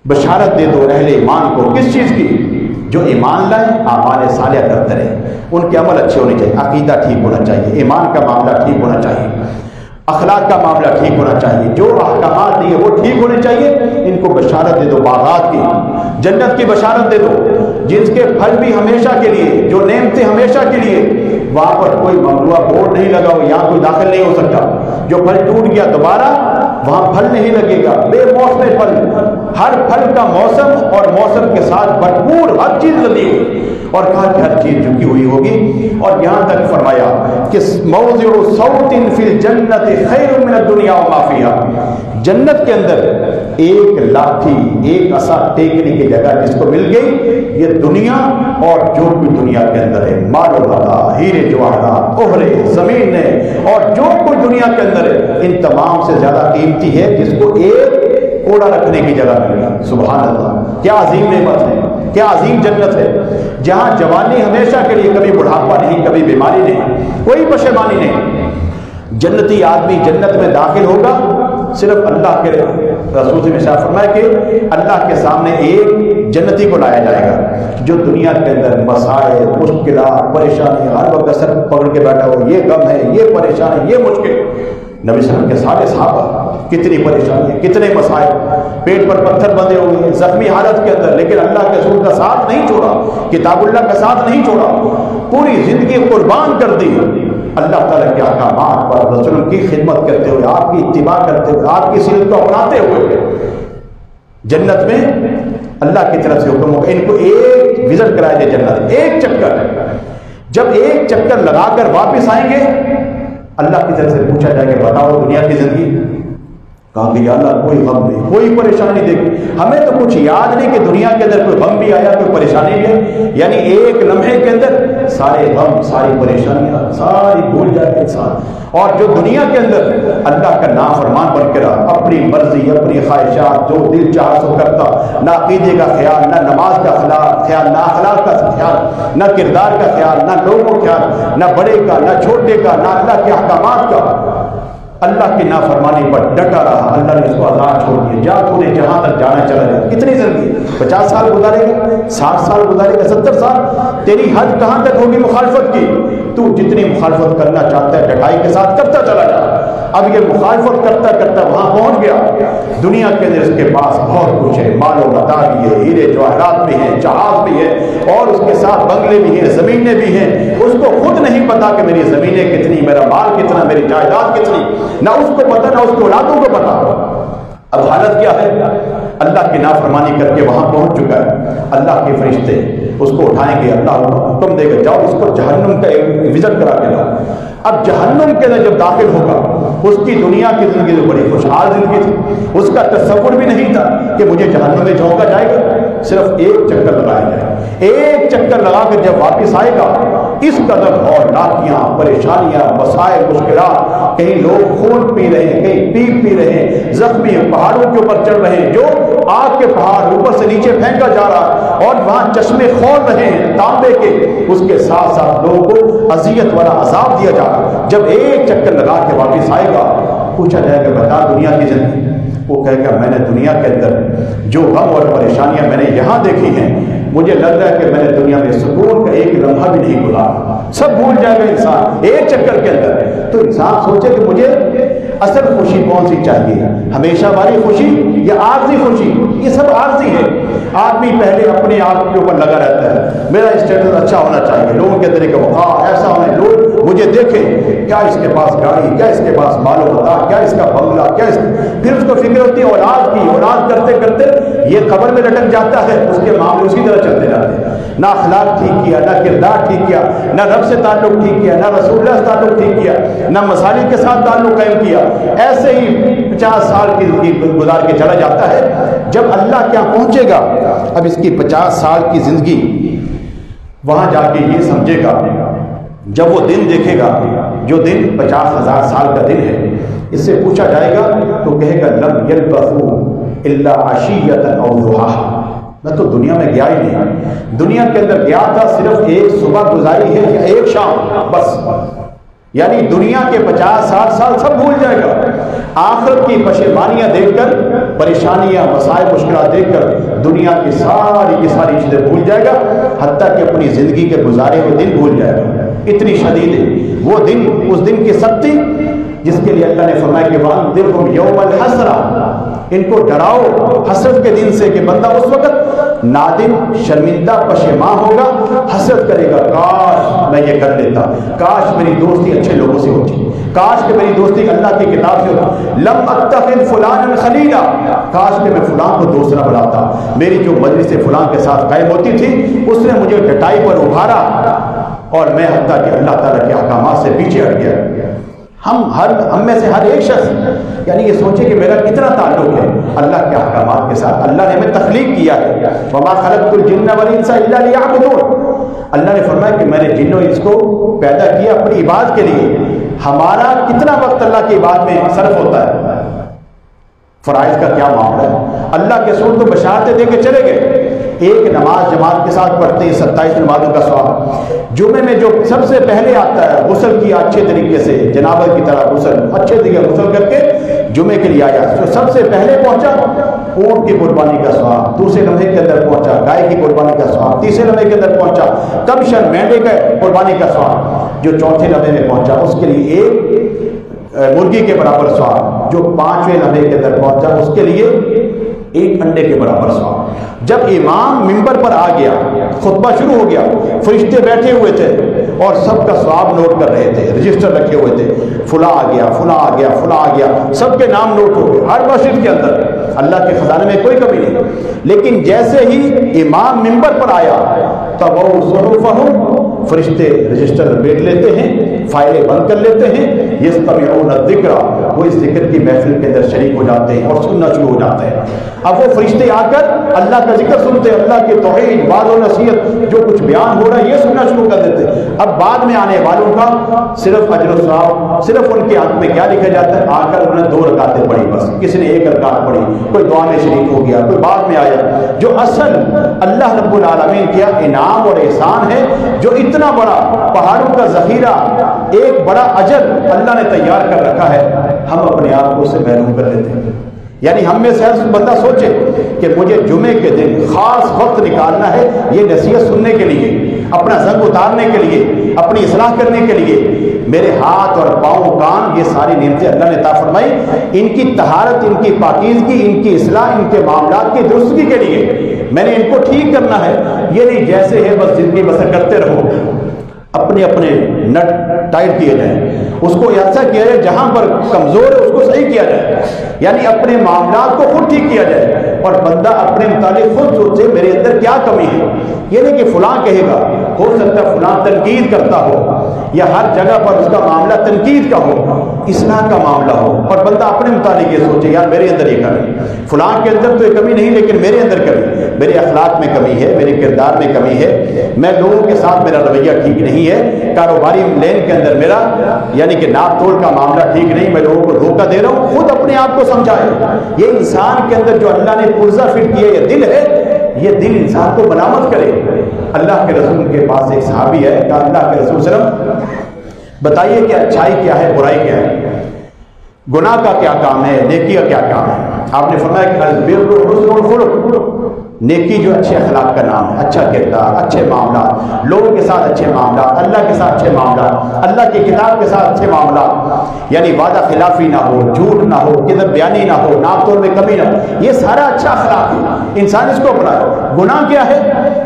بشارت دے دو اہل ایمان کو. کس چیز کی؟ جو ایمان لائے، اعمال صالح کرتے رہے، ان کے عمل اچھے ہونے چاہیے، عقیدہ ٹھیک ہونا چاہیے، ایمان کا معاملہ ٹھیک ہونا چاہیے، اخلاق کا معاملہ ٹھیک ہونا چاہیے، جو احکامات دیے وہ ٹھیک ہونے چاہیے. ان کو بشارت دے دو باغات کی، جنت کی بشارت دے دو، جس کے پھل بھی ہمیشہ کے لیے، جو نعمتیں ہمیشہ کے لیے. وہاں پر کوئی ممنوع بورڈ نہیں لگا ہو، یہاں کوئی داخل نہیں ہو سکتا. جو پھل ٹوٹ گیا دوبارہ وہاں پھل نہیں لگے گا. بے موسم پھل، ہر پھل کا موسم اور موسم کے ساتھ بھرپور ہر چیز لگی ہوئی، اور کہا کہ ہر چیز جھکی ہوئی ہوگی. اور یہاں تک فرمایا کہ موضع صوت فی الجنت خیر من الدنیا وما فیہا. جنت کے اندر ایک لاٹھی، ایک عصا ٹیکنے کی جگہ جس کو مل گئی، یہ دنیا اور جو بھی دنیا کے اندر ہے، مال و متا، ہیرے جواہرات، اوہرے، زمینیں، اور جو کوئی دنیا کے اندر ہے، ان تمام سے زیادہ قیمتی ہے جس کو ایک کوڑا رکھنے کی جگہ مل گئی. سبحان اللہ، کیا عظیم نعمت ہے، کیا عظیم جنت ہے، جہاں جوانی ہمیشہ کے لیے، کبھی بڑھاپا نہیں، کبھی بیماری نہیں، کوئی پشیمانی نہیں. جنتی آدمی جنت میں داخل ہوگا صرف اللہ کے رسول سے ارشاد فرمایا کہ اللہ کے سامنے ایک جنتی کو لایا جائے گا جو دنیا کے اندر مسائل، مشکلات، پریشانی، ہر وقت سر پکڑ کے بیٹھا ہو، یہ غم ہے، یہ پریشانی، یہ مشکل. نبی صلی اللہ علیہ وسلم کے سارے صحابہ کتنی پریشانی، کتنے مسائل، پیٹ پر پتھر بندھے ہوئے ہیں، زخمی حالت کے اندر، لیکن اللہ کے رسول کا ساتھ نہیں چھوڑا، کتاب اللہ کا ساتھ نہیں چھوڑا، پوری زندگی قربان کر دی اللہ تعالیٰ کے احکامات پر، رسول کی خدمت کرتے ہوئے، آپ کی اتباع کرتے ہوئے، آپ کی سیرت کو اپناتے ہوئے. جنت میں اللہ کی طرف سے حکم ہوگا ان کو ایک وزٹ کرائے دے جنت، ایک چکر. جب ایک چکر لگا کر واپس آئیں گے اللہ کی طرف سے پوچھا جائے گا بتاؤ دنیا کی زندگی؟ کہا کہ یا اللہ کوئی غم نہیں، کوئی پریشانی دیکھی، ہمیں تو کچھ یاد نہیں کہ دنیا کے اندر کوئی غم بھی آیا، کوئی پریشانی بھی آئی۔ یعنی ایک لمحے کے اندر سارے غم، ساری پریشانیاں ساری بھول جائے گا انسان۔ اور جو دنیا کے اندر اللہ کا نافرمان بن کے رہا، اپنی مرضی، اپنی خواہشات، جو دل چاہا سو کرتا، نہ عقیدے کا خیال، نہ نماز کا خیال، نہ اخلاق کا خیال، نہ کردار کا خیال، نہ لوگوں کا خیال، نہ بڑے کا، نہ چھوٹے کا، نہ اللہ کے احکامات کا، اللہ کی نافرمانی پر ڈٹا رہا، اللہ نے اس کو آزاد چھوڑ دیا، جا تو نے جہاں تک جانا چلا جائے۔ کتنی زندگی 50 سال گزارے گا، 60 سال گزارے گا، 70 سال؟ تیری حد کہاں تک ہوگی مخالفت کی؟ تو جتنی مخالفت کرنا چاہتا ہے ڈٹائی کے ساتھ کرتا چلا جا۔ اب یہ مخالفت کرتا کرتا وہاں پہنچ گیا، دنیا کے اندر اس کے پاس بہت کچھ ہے، مال و متاع بھی ہے، ہیرے جواہرات بھی ہیں، جہاز بھی ہے، اور اس کے ساتھ بنگلے بھی ہیں، زمینیں بھی ہیں۔ اس کو خود نہیں پتا کہ میری زمینیں کتنی، میرا مال کتنا، میری جائیداد کتنی، نہ اس کو پتا نہ اس کے اولادوں کو پتا۔ اب حالت کیا ہے؟ اللہ کی نافرمانی کر کے وہاں پہنچ چکا ہے۔ اللہ کے فرشتے اس کو اٹھائیں گے، اللہ حکم دے گا جاؤ اس کو جہنم کا وزٹ کرا کے لاؤ۔ اب جہنم کے اندر جب داخل ہوگا، اس کی دنیا کی زندگی تو بڑی خوشحال زندگی تھی، اس کا تصور بھی نہیں تھا کہ مجھے جہنم میں جھونکا جائے گا، صرف ایک چکر لگایا جائے۔ ایک چکر لگا کر جب واپس آئے گا، اس قدر ہولناکیاں، پریشانیاں، مسائل، مشکلات، کہیں لوگ خون پی رہے ہیں، کہیں پیپ پی رہے ہیں، زخمی پہاڑوں کے اوپر چڑھ رہے ہیں، جو آگ کے پہاڑ اوپر سے نیچے پھینکا جا رہا ہے، اور وہاں چشمے کھول رہے ہیں تانبے کے، اس کے ساتھ ساتھ لوگوں کو اذیت والا عذاب دیا جا رہا ہے۔ جب ایک چکر لگا کے واپس آئے گا، پوچھا جائے گا بتا دنیا کی زندگی؟ وہ کہے گا میں نے دنیا کے اندر جو غم اور پریشانیاں میں نے یہاں دیکھی ہیں، مجھے لگ رہا ہے کہ میں نے دنیا میں سکون کا ایک لمحہ بھی نہیں گزارا۔ سب بھول جائے گا انسان ایک چکر کے اندر۔ تو انسان سوچے کہ مجھے اصل خوشی کون سی چاہیے، ہمیشہ والی خوشی یا عارضی خوشی؟ یہ سب عارضی ہے۔ آدمی پہلے اپنے آپ کے اوپر لگا رہتا ہے، میرا اسٹیٹس اچھا ہونا چاہیے، لوگوں کے طریقے وقار ایسا ہونا، لوگ مجھے دیکھیں، کیا اس کے پاس گاڑی، کیا اس کے پاس مال و متاع، کیا اس کا بنگلہ، کیا اس پھر اس کو فکر ہوتی ہے اولاد کی، اولاد کرتے کرتے یہ قبر میں لٹک جاتا ہے، اس کے معاملے اسی طرح چلتے جاتے ہیں۔ نہ اخلاق ٹھیک کیا، نہ کردار ٹھیک کیا، نہ رب سے تعلق ٹھیک کیا، نہ رسول اللہ سے تعلق ٹھیک کیا، نہ مسالک کے ساتھ تعلق قائم کیا، ایسے ہی 50 سال کی زندگی گزار کے چلا جاتا ہے۔ جب اللہ کیا پہنچے گا، اب اس کی 50 سال کی زندگی، وہاں جا کے یہ سمجھے گا، جب وہ دن دیکھے گا جو دن 50,000 سال کا دن ہے، اس سے پوچھا جائے گا تو کہے گا لم یلبثوا الا عشیۃ او ضحاھا، میں تو دنیا میں گیا ہی نہیں، دنیا کے اندر گیا تھا صرف ایک صبح گزاری ہے یا ایک شام بس، یعنی دنیا کے 50 سال سب بھول جائے گا۔ آخرت کی پشیمانیاں دیکھ کر، پریشانیاں، مسائل، مشکلات دیکھ کر دنیا کی ساری چیزیں بھول جائے گا، حتیٰ کہ اپنی زندگی کے گزارے ہوئے دن بھول جائے گا۔ اتنی شدید ہے وہ دن، اس دن کی سختی جس کے لیے اللہ نے فرمایا کہ وَأَنذِرْهُمْ يَوْمَ الْحَسْرَةِ، ان کو ڈراؤ حسرت کے دن سے کہ بندہ اس وقت نادم، شرمندہ، پشیمان ہوگا، حسرت کرے گا، کاش میں یہ کر لیتا، کاش میری دوستی اچھے لوگوں سے ہوتی، کاش کہ میری دوستی اللہ کی کتاب سے ہوتی، لم اتخذ فلانا خلیلا، کاش کہ میں فلان کو دوست نہ بناتا، میری جو مجلس فلان کے ساتھ قائم ہوتی تھی اس نے مجھے ڈٹائی پر ابھارا اور میں حتیٰ کہ اللہ تعالیٰ کے احکامات سے پیچھے ہٹ گیا۔ ہم میں سے ہر ایک شخص یعنی یہ سوچے کہ میرا کتنا تعلق ہے اللہ کے احکامات کے ساتھ۔ اللہ نے ہمیں تخلیق کیا ہے، وما خلقت الجن والانس الا لیعبدون، اللہ نے فرمایا کہ میں نے جن و انس کو پیدا کیا اپنی عبادت کے لیے۔ ہمارا کتنا وقت اللہ کی عبادت میں صرف ہوتا ہے؟ فرائض کا کیا معاملہ ہے؟ اللہ کے رسول تو بشارتیں دے کے چلے گئے، ایک نماز جماعت کے ساتھ پڑھتے ہیں 27 نمازوں کا ثواب، جمعے میں جو سب سے پہلے آتا ہے غسل کیا اچھے طریقے سے، جنابت کی طرح غسل اچھے طریقے غسل کر کے جمعے کے لیے آیا، جو سب سے پہلے پہنچا اونٹ کی قربانی کا ثواب، دوسرے لمحے کے اندر پہنچا گائے کی قربانی کا ثواب، تیسرے لمحے کے اندر پہنچا کبشن مینڈے کا قربانی کا ثواب، جو چوتھے لمحے میں پہنچا اس کے لیے ایک مرغی کے برابر ثواب، جو 5ویں لمحے کے اندر پہنچا اس کے لیے ایک انڈے کے برابر ثواب۔ جب امام منبر پر آ گیا، خطبہ شروع ہو گیا، فرشتے بیٹھے ہوئے تھے اور سب کا ثواب نوٹ کر رہے تھے، رجسٹر رکھے ہوئے تھے، فلاں آ گیا، فلاں آ گیا، فلاں آ گیا، سب کے نام نوٹ ہو گئے ہر مسجد کے اندر، اللہ کے خزانے میں کوئی کمی نہیں۔ لیکن جیسے ہی امام منبر پر آیا تَبَوْا صُحُفَهُمْ فرشتے رجسٹر لپیٹ لیتے ہیں، فائلیں بند کر لیتے ہیں، یستمعون الذکر، وہ اس ذکر کی محفل کے اندر شریک ہو جاتے ہیں اور سننا شروع ہو جاتے ہیں۔ اب وہ فرشتے آ کر اللہ کا ذکر سنتے ہیں، اللہ کی توحید، وعظ و نصیحت، جو کچھ بیان ہو رہا ہے یہ سننا شروع کر دیتے ہیں۔ اب بعد میں آنے والوں کا صرف اجر و ثواب، صرف ان کے حق میں کیا لکھا جاتا ہے؟ آ کر انہوں نے 2 رکعتیں پڑھی، بس کسی نے 1 رکعت پڑھی، کوئی دعا میں شریک ہو گیا، کوئی بعد میں آیا۔ جو اصل اللہ رب العالمین کیا انعام اور احسان ہے، جو اتنا بڑا پہاڑوں کا ذخیرہ، ایک بڑا اجر اللہ نے تیار کر رکھا ہے، ہم اپنے آپ کو اس سے محروم کر لیتے ہیں۔ یعنی ہم میں سے ہر بندہ سوچے کہ مجھے جمعے کے دن خاص وقت نکالنا ہے یہ نصیحت سننے کے لیے، اپنا زنگ اتارنے کے لیے، اپنی اصلاح کرنے کے لیے۔ میرے ہاتھ اور پاؤں، کان، یہ ساری نعمتیں اللہ نے عطا فرمائی، ان کی طہارت، ان کی پاکیزگی، ان کی اصلاح، ان کے معاملات کی درستگی کے لیے میں نے ان کو ٹھیک کرنا ہے۔ یہ نہیں جیسے ہے بس زندگی بسر کرتے رہو، اپنے اپنے نٹ ٹائٹ کیے جائیں، اس کو ایسا کیا جائے جہاں پر کمزور ہے اس کو صحیح کیا جائے، یعنی اپنے معاملات کو خود ٹھیک کیا جائے، اور بندہ اپنے متعلق خود سوچے میرے اندر کیا کمی ہے۔ یہ نہیں کہ فلاں کہے گا، ہو سکتا ہے فلاں تنقید کرتا ہو یا ہر جگہ پر اس کا معاملہ تنقید کا ہو، اصلاح کا معاملہ ہو، اور بندہ اپنے متعلق یہ سوچے یار میرے اندر یہ کمی، فلاں کے اندر تو یہ کمی نہیں لیکن میرے اندر کمی، میرے اخلاق میں کمی ہے، میرے کردار میں کمی ہے، میں لوگوں کے ساتھ میرا رویہ ٹھیک نہیں ہے، کاروباری لین کے اندر میرا یعنی کہ ناپ تول کا معاملہ ٹھیک نہیں، میں لوگوں کو دھوکہ دے رہا ہوں۔ خود اپنے آپ کو سمجھائے۔ یہ انسان کے اندر جو اللہ نے پرزہ فٹ کیا یہ دل ہے، یہ دل انسان کو ملامت کرے۔ اللہ کے رسول کے پاس ایک صحابی ہے، کہا اللہ کے رسول صلی اللہ علیہ وسلم بتائیے کہ اچھائی کیا ہے، برائی کیا ہے، گناہ کا کیا کام ہے، نیکی کا کیا کام ہے؟ آپ نے فرمایا کہ البر حسن الخلق، نیکی جو اچھے اخلاق کا نام ہے، اچھا کردار، اچھے معاملات، لوگوں کے ساتھ اچھے معاملات، اللہ کے ساتھ اچھے معاملات، اللہ کی کتاب کے ساتھ اچھے معاملات، یعنی وعدہ خلافی نہ ہو، جھوٹ نہ ہو، کذب بیانی نہ ہو، ناپ تول میں کمی نہ ہو، یہ سارا اچھا اخلاق ہے، انسان اس کو اپنائے۔ گناہ کیا ہے؟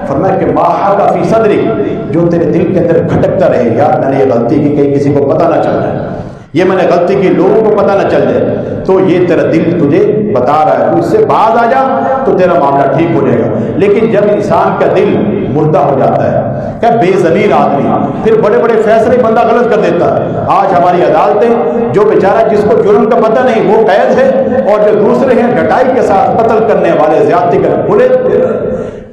فرمایا کہ ما حاک فی صدرک، جو تیرے دل کے اندر کھٹکتا رہے، یار میں نے یہ غلطی کی، کہیں کسی کو پتہ نہ چل جائے، یہ میں نے غلطی کی لوگوں کو پتہ نہ چل جائے، تو یہ تیرا دل تجھے بتا رہا ہے، تو اس سے باز آ جا تو تیرا معاملہ ٹھیک ہو جائے گا۔ لیکن جب انسان کا دل مردہ ہو جاتا ہے، کیا بے ضمیر آدمی، پھر بڑے بڑے فیصلے بندہ غلط کر دیتا ہے۔ آج ہماری عدالتیں، جو بیچارہ جس کو جرم کا پتہ نہیں وہ قید ہے، اور جو دوسرے ہیں ڈٹائی کے ساتھ قتل کرنے والے، زیادتی کر کھلے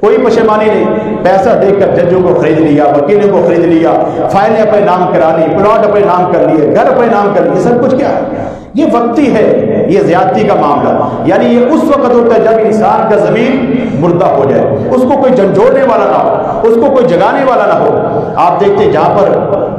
کوئی پشیمانی نہیں، پیسہ دے کر ججوں کو خرید لیا، وکیلوں کو خرید لیا، فائلیں اپنے نام کرا لی، پلاٹ اپنے نام کر لیے، گھر اپنے نام کر لیے، سب کچھ کیا ہے؟ یہ وقتی ہے، یہ زیادتی کا معاملہ، یعنی یہ اس وقت ہوتا ہے جب انسان کا ضمیر مردہ ہو جائے، اس کو کوئی جھنجھوڑنے والا نہ ہو، اس کو کوئی جگانے والا نہ ہو۔ آپ دیکھتے ہیں جہاں پر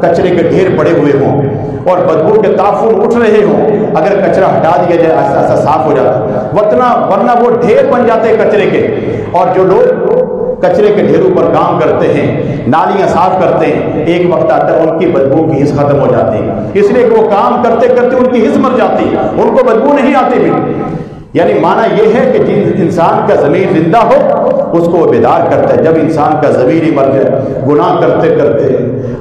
کچرے کے ڈھیر پڑے ہوئے ہوں اور بدبو کے تافن اٹھ رہے ہوں، اگر کچرا ہٹا دیا جائے ایسا ایسا صاف ہو جاتا، ورنہ وہ ڈھیر بن جاتے ہیں کچرے کے۔ اور جو لوگ کچرے کے ڈھیروں پر کام کرتے ہیں، نالیاں صاف کرتے ہیں، ایک وقت آتا ہے ان کی بدبو کی حس ختم ہو جاتی ہے، اس لیے کہ وہ کام کرتے کرتے ان کی حس مر جاتی ہے، ان کو بدبو نہیں آتی بھی۔ یعنی معنی یہ ہے کہ جس انسان کا ضمیر زندہ ہو اس کو وہ بیدار کرتا ہے۔ جب انسان کا ضمیر ہی مر جائے، گناہ کرتے کرتے،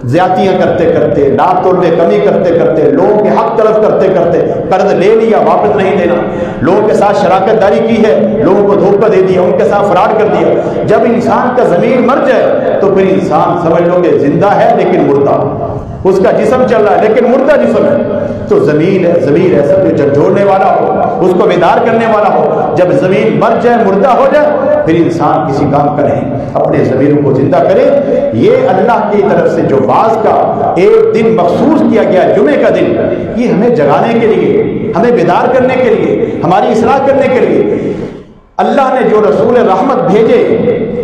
زیادتیاں کرتے کرتے، ناپ تول میں کمی کرتے کرتے، لوگوں کے حق طلب کرتے کرتے، قرض لے لیا واپس نہیں دینا، لوگوں کے ساتھ شراکت داری کی ہے، لوگوں کو دھوکہ دے دیا، ان کے ساتھ فراڈ کر دیا، جب انسان کا ضمیر مر جائے تو پھر انسان سمجھ لو کہ زندہ ہے لیکن مردہ، اس کا جسم چل رہا ہے لیکن مردہ جسم ہے۔ تو ضمیر ہے سب جو جھنجھوڑنے والا ہو، اس کو بیدار کرنے والا ہو۔ جب ضمیر مر جائے، مردہ ہو جائے، پھر انسان کسی کام کا نہیں، اپنے ضمیروں کو زندہ کرے۔ یہ اللہ کی طرف سے جو واعظ کا ایک دن مخصوص کیا گیا، جمعے کا دن، یہ ہمیں جگانے کے لیے، ہمیں بیدار کرنے کے لیے، ہماری اصلاح کرنے کے لیے اللہ نے جو رسول رحمت بھیجے،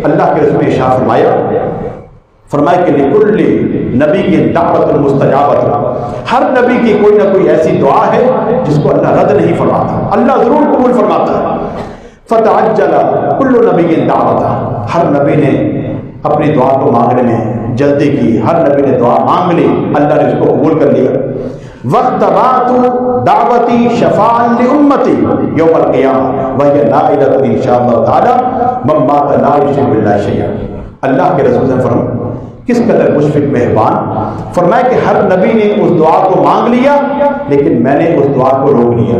اللہ کے رسول نے ارشاد فرمایا کہ لکل نبی کی دعوت مستجابت، ہر نبی کی کوئی نہ کوئی ایسی دعا ہے جس کو اللہ رد نہیں فرماتا، اللہ ضرور قبول فرماتا ہے۔ فتعجل کل نبی دعوت، ہر نبی نے اپنی دعا کو مانگنے میں جلدی کی، ہر نبی نے دعا مانگ لی، اللہ نے اس کو قبول کر لیا۔ وَاخْتَبَعْتُ دعوتی شفاعًا لأمتی یوم القیامہ وَهِيَ نَائِلَةٌ إِنْ شَاءَ اللَّهُ تَعَالَىٰ مَن مَاتَ لَا يُشْرِكُ بِاللَّهِ شَيْئًا۔ اللہ کے رسول نے فرمایا کس قدر مشفق مہربان، فرمایا کہ ہر نبی نے اس دعا کو مانگ لیا لیکن میں نے اس دعا کو روک لیا۔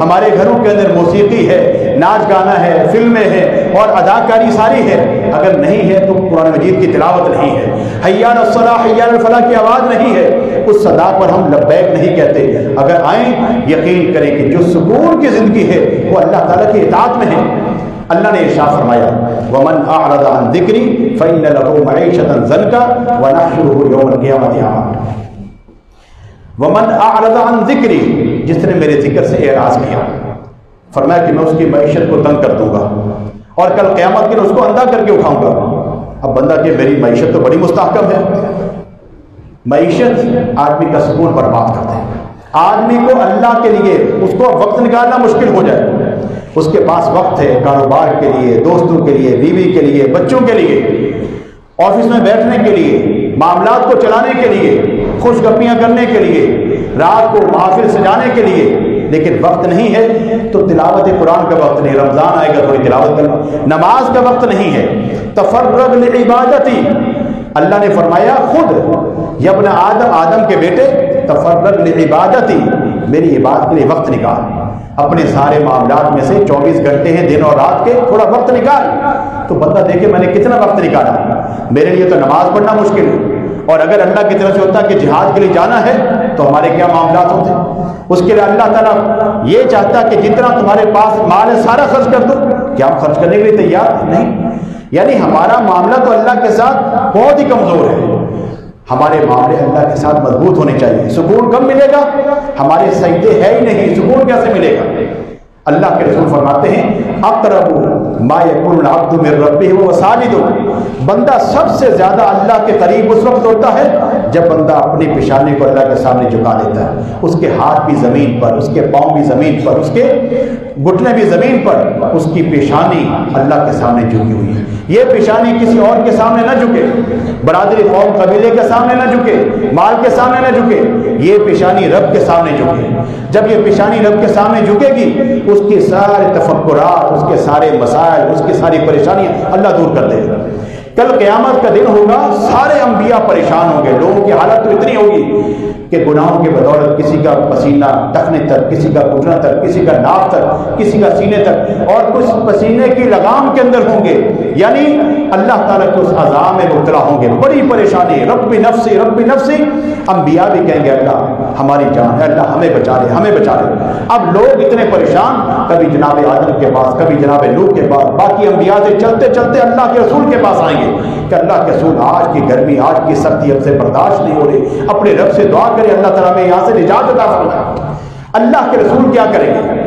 ہمارے گھروں کے اندر موسیقی ہے، ناچ گانا ہے، فلمیں ہیں اور اداکاری ساری ہے، اگر نہیں ہے تو قرآن مجید کی تلاوت نہیں ہے، حی علی الصلاح حی علی الفلاح کی آواز نہیں ہے، اس صدا پر ہم لبیک نہیں کہتے، اگر آئیں یقین کریں کہ جو سکون کی زندگی ہے وہ اللہ تعالیٰ کی اطاعت میں ہے۔ اللہ نے ارشاد فرمایا وَمَنْ أَعْرَضَ عَنْ ذِكْرِي فَإِنَّ لَهُ مَعِيشَةً ضَنْكًا وَنَحْشُرُهُ يَوْمَ الْقِيَامَةِ أَعْمَىٰ۔ وَمَنْ أَعْرَضَ عَنْ ذِكْرِي، جس نے میرے ذکر سے اعراض کیا، فرمایا کہ میں اس کی معیشت کو تنگ کر دوں گا اور کل قیامت کے دن اس کو اندھا کر کے اٹھاؤں گا۔ اب بندہ کہ میری معیشت تو بڑی مستحکم ہے، معیشت آدمی کا سکون برباد کرتے ہیں، آدمی کو اللہ کے لیے اس کو وقت نکالنا مشکل ہو جائے، اس کے پاس وقت ہے کاروبار کے لیے، دوستوں کے لیے، بیوی کے لیے، بچوں کے لیے، آفس میں بیٹھنے کے لیے، معاملات کو چلانے کے لیے، خوش گپیاں کرنے کے لیے، رات کو محافل سجانے کے لیے، لیکن وقت نہیں ہے تو تلاوت قرآن کا وقت نہیں، رمضان آئے گا تھوڑی تلاوت کرنا، نماز کا وقت نہیں ہے، تفرغ لعبادتی، اللہ نے فرمایا خود یا ابن آدم کے بیٹے تفرغ لعبادتی، میری عبادت کے لیے وقت نکال، اپنے سارے معاملات میں سے 24 گھنٹے ہیں دن اور رات کے، تھوڑا وقت نکال۔ تو بندہ دیکھے میں نے کتنا وقت نکالا، میرے لیے تو نماز پڑھنا مشکل ہے، اور اگر اللہ کی طرف سے ہوتا کہ جہاد کے لیے جانا ہے تو ہمارے کیا معاملات ہوتے، اس کے لیے اللہ تعالیٰ یہ چاہتا کہ جتنا تمہارے پاس مال ہے سارا خرچ کر دو، کیا ہم خرچ کرنے کے لیے تیار نہیں؟ یعنی ہمارا معاملہ تو اللہ کے ساتھ بہت ہی کمزور ہے، ہمارے معاملے اللہ کے ساتھ مضبوط ہونے چاہیے۔ سکون کب ملے گا؟ ہمارے سجدے ہے ہی نہیں، سکون کیسے ملے گا؟ اللہ کے رسول فرماتے ہیں اقرب ما یکون العبد من ربہ وهو ساجد، بندہ سب سے زیادہ اللہ کے قریب اس وقت ہوتا ہے جب بندہ اپنی پیشانی کو اللہ کے سامنے جھکا دیتا ہے، اس کے ہاتھ بھی زمین پر، اس کے پاؤں بھی زمین پر، اس کے گھٹنے بھی زمین پر، اس کی پیشانی اللہ کے سامنے جھکی ہوئی ہے، یہ پیشانی کسی اور کے سامنے نہ جھکے، برادری قوم قبیلے کے سامنے نہ جھکے، مال کے سامنے نہ جھکے، یہ پیشانی رب کے سامنے جھکے۔ جب یہ پیشانی رب کے سامنے جھکے گی اس کے سارے تفکرات، اس کے سارے مسائل، اس کی ساری پریشانیاں اللہ دور کر دے گا۔ کل قیامت کا دن ہوگا، سارے انبیاء پریشان ہوں گے، لوگوں کی حالت تو اتنی ہوگی کہ گناہوں کے بدولت کسی کا پسینہ ٹخنے تک، کسی کا گھٹنا تک، کسی کا ناک تک، کسی کا سینے تک، اور کچھ پسینے کی لگام کے اندر ہوں گے، یعنی اللہ تعالیٰ کے اس عذاب میں مبتلا ہوں گے، بڑی پریشانی، رب نفسی رب نفسی۔ انبیاء بھی کہیں گے اللہ ہماری جان ہے، اللہ ہمیں بچا لے، ہمیں بچا لے۔ اب لوگ اتنے پریشان، کبھی جناب آدم کے پاس، کبھی جناب نوح کے پاس، باقی انبیاء سے چلتے چلتے اللہ کے رسول کے پاس آئیں گے کہ اللہ کے رسول آج کی گرمی، آج کی سختی اب سے برداشت نہیں ہو رہی، اپنے رب سے دعا کرے اللہ تعالیٰ میں یہاں سے نجات عطا فرمائے۔ اللہ کے رسول کیا کریں گے؟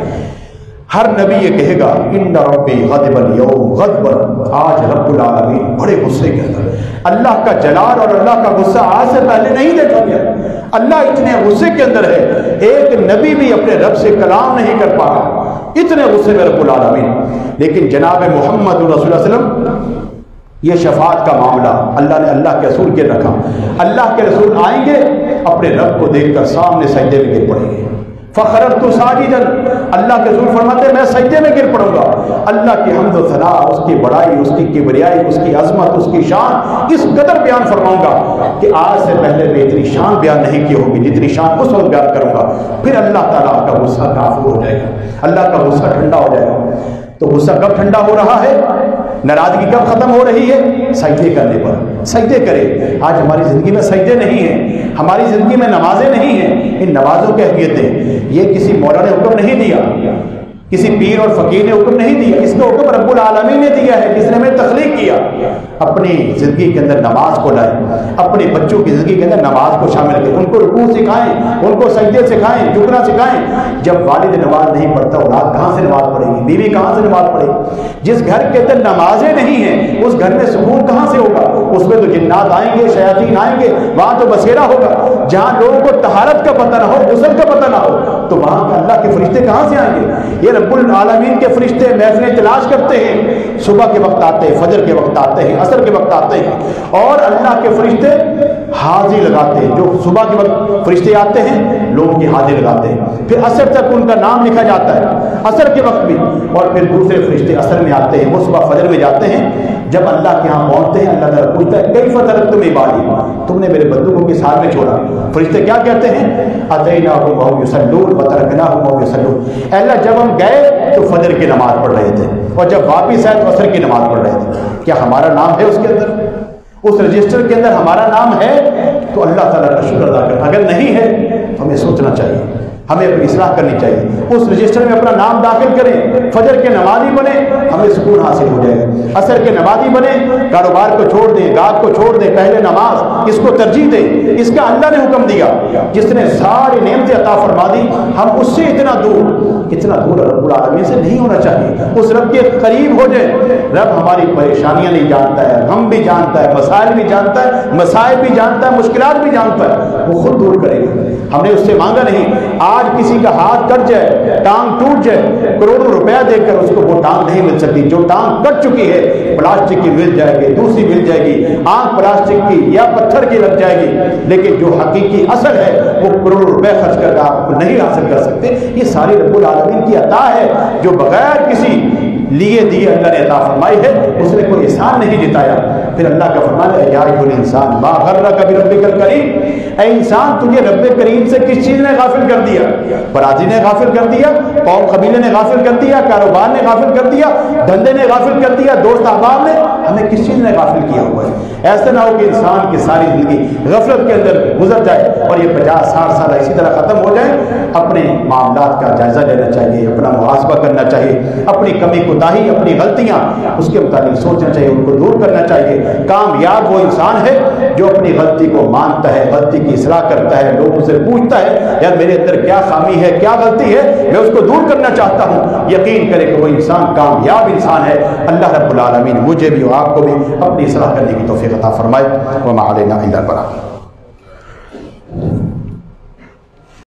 ہر نبی یہ کہے گا ان ربی غضب اليوم غضبا، آج رب العالمین بڑے غصے کے اندر، اللہ کا جلال اور اللہ کا غصہ آج سے پہلے نہیں دیکھا گیا، اللہ اتنے غصے کے اندر ہے، ایک نبی بھی اپنے رب سے کلام نہیں کر پا رہا، اتنے غصے میں رب العالمین۔ لیکن جناب محمد رسول اللہ صلی اللہ علیہ وسلم یہ شفاعت کا معاملہ اللہ نے اللہ کے رسول کے رکھا، اللہ کے رسول آئیں گے اپنے رب کو دیکھ کر سامنے سجدے میں گر پڑیں گے، فخرجت ساجدا، اللہ کے رسول فرماتے ہیں میں سجدے میں گر پڑوں گا، اللہ کی حمد و ثنا، اس کی بڑائی، اس کی کبریائی، اس کی عظمت، اس کی شان اس قدر بیان فرماؤں گا کہ آج سے پہلے میں اتنی شان بیان نہیں کی ہوگی جتنی شان اس وقت بیان کروں گا، پھر اللہ تعالیٰ کا غصہ کافور ہو جائے گا، اللہ کا غصہ ٹھنڈا ہو جائے گا۔ تو غصہ کب ٹھنڈا ہو رہا ہے؟ ناراضگی کب ختم ہو رہی ہے؟ سجدے کرنے پر۔ سجدے کرے، آج ہماری زندگی میں سجدے نہیں ہیں، ہماری زندگی میں نمازیں نہیں ہیں، ان نمازوں کی اہمیتیں یہ کسی مولا نے حکم نہیں دیا، کسی پیر اور فقیر نے حکم نہیں دیا، اس کا حکم رب العالمین نے دیا ہے، جس نے ہمیں تخلیق کیا۔ اپنی زندگی کے اندر نماز کو لائیں، اپنے بچوں کی زندگی کے اندر نماز کو شامل کریں، ان کو رکوع سکھائیں، ان کو سجدے سکھائیں، جھکنا سکھائیں۔ جب والد نماز نہیں پڑھتا اولاد کہاں سے نماز پڑھے گی؟ بیوی کہاں سے نماز پڑھے گی؟ جس گھر کے اندر نمازیں نہیں ہیں اس گھر میں سکون کہاں سے ہوگا؟ اس میں تو جنات آئیں گے، شیاطین آئیں گے، وہاں تو بسیرا ہوگا۔ جہاں لوگوں کو طہارت کا پتہ نہ ہو، غسل کا پتہ نہ ہو، تو وہاں اللہ کے فرشتے کہاں سے آئیں گے؟ یہ رب العالمین کے فرشتے محفلیں تلاش کرتے ہیں، صبح کے وقت آتے ہیں، فجر کے وقت آتے ہیں، عصر کے وقت آتے ہیں، اور اللہ کے فرشتے حاضری لگاتے ہیں، جو صبح کے وقت فرشتے آتے ہیں لوگوں کی حاضری لگاتے ہیں، پھر عصر تک ان کا نام لکھا جاتا ہے، عصر کے وقت بھی، اور پھر دوسرے فرشتے عصر میں آتے ہیں، وہ صبح فجر میں جاتے ہیں۔ جب اللہ کے ہاں پہنچتے ہیں اللہ تعالیٰ پوچھتا ہے کیف ترکتم عبادی، تم نے میرے بندوں کو کس حال میں چھوڑا؟ فرشتے کیا کہتے ہیں؟ اتیناہم وہم یصلون وترکناہم وہم یصلون، اے اللہ جب ہم گئے تو فجر کی نماز پڑھ رہے تھے، اور جب واپس آئے تو عصر کی نماز پڑھ رہے تھے۔ کیا ہمارا نام ہے اس کے اندر؟ اس رجسٹر کے اندر ہمارا نام ہے تو اللہ تعالیٰ کا شکر ادا کرنا، اگر نہیں ہے تو ہمیں سوچنا چاہیے، ہمیں اپنی اصلاح کرنی چاہیے، اس رجسٹر میں اپنا نام داخل کریں، فجر کے نمازی بنے، ہمیں سکون حاصل ہو جائے گا، عصر کے نمازی بنے، کاروبار کو چھوڑ دیں، گاہک کو چھوڑ دیں، پہلے نماز اس کو ترجیح دیں، اس کا اللہ نے حکم دیا، جس نے ساری نعمتیں عطا فرما دی، ہم اس سے اتنا دور رب العالمین سے نہیں ہونا چاہیے، اس رب کے قریب ہو جائیں۔ رب ہماری پریشانیاں نہیں جانتا ہے، غم بھی جانتا ہے، مسائل بھی جانتا ہے، مسائل بھی جانتا ہے، مشکلات بھی جانتا ہے، وہ خود دور کرے گا، ہم نے اس سے مانگا نہیں۔ آج کسی کا ہاتھ کٹ جائے، ٹانگ ٹوٹ جائے، کروڑوں روپیہ دے کر اس کو وہ ٹانگ نہیں مل سکتی، جو ٹانگ کٹ چکی ہے پلاسٹک کی مل جائے گی، دوسری مل جائے گی، آنکھ پلاسٹک کی یا پتھر کی لگ جائے گی، لیکن جو حقیقی اصل ہے وہ کروڑوں روپے خرچ کر کے آپ نہیں حاصل کر سکتے۔ یہ ساری رب العالمین کی عطا ہے جو بغیر کسی لیے دیے اللہ نے عطا فرمائی ہے، اس نے کوئی احسان نہیں جتایا۔ پھر اللہ کا فرمان ہے یا ایھا الانسان ما غرک بربک الکریم، اے انسان تجھے رب کریم سے کس چیز نے غافل کر دیا؟ برادری نے غافل کر دیا، قوم قبیلے نے غافل کر دیا، کاروبار نے غافل کر دیا، دھندے نے غافل کر دیا، دوست احباب نے، ہمیں کس چیز نے غافل کیا ہوا ہے؟ ایسا نہ ہو کہ انسان کی ساری زندگی غفلت کے اندر گزر جائے اور یہ 50-60 سال اسی طرح ختم ہو جائے۔ اپنے معاملات کا جائزہ لینا چاہیے، اپنا محاسبہ کرنا چاہیے، اپنی کمی کوتاہی، اپنی غلطیاں اس کے متعلق سوچنا چاہیے، ان کو دور کرنا چاہیے۔ کامیاب وہ انسان ہے جو اپنی غلطی کو مانتا ہے، غلطی کی اصلاح کرتا ہے، لوگوں سے پوچھتا ہے یار میرے اندر کیا خامی ہے، کیا غلطی ہے، میں اس کو دور کرنا چاہتا ہوں۔ یقین کرے کہ وہ انسان کامیاب انسان ہے۔ اللہ رب العالمین مجھے بھی اور آپ کو بھی اپنی اصلاح کرنے کی توفیق عطا فرمائے۔ وما علینا الا البلاغ۔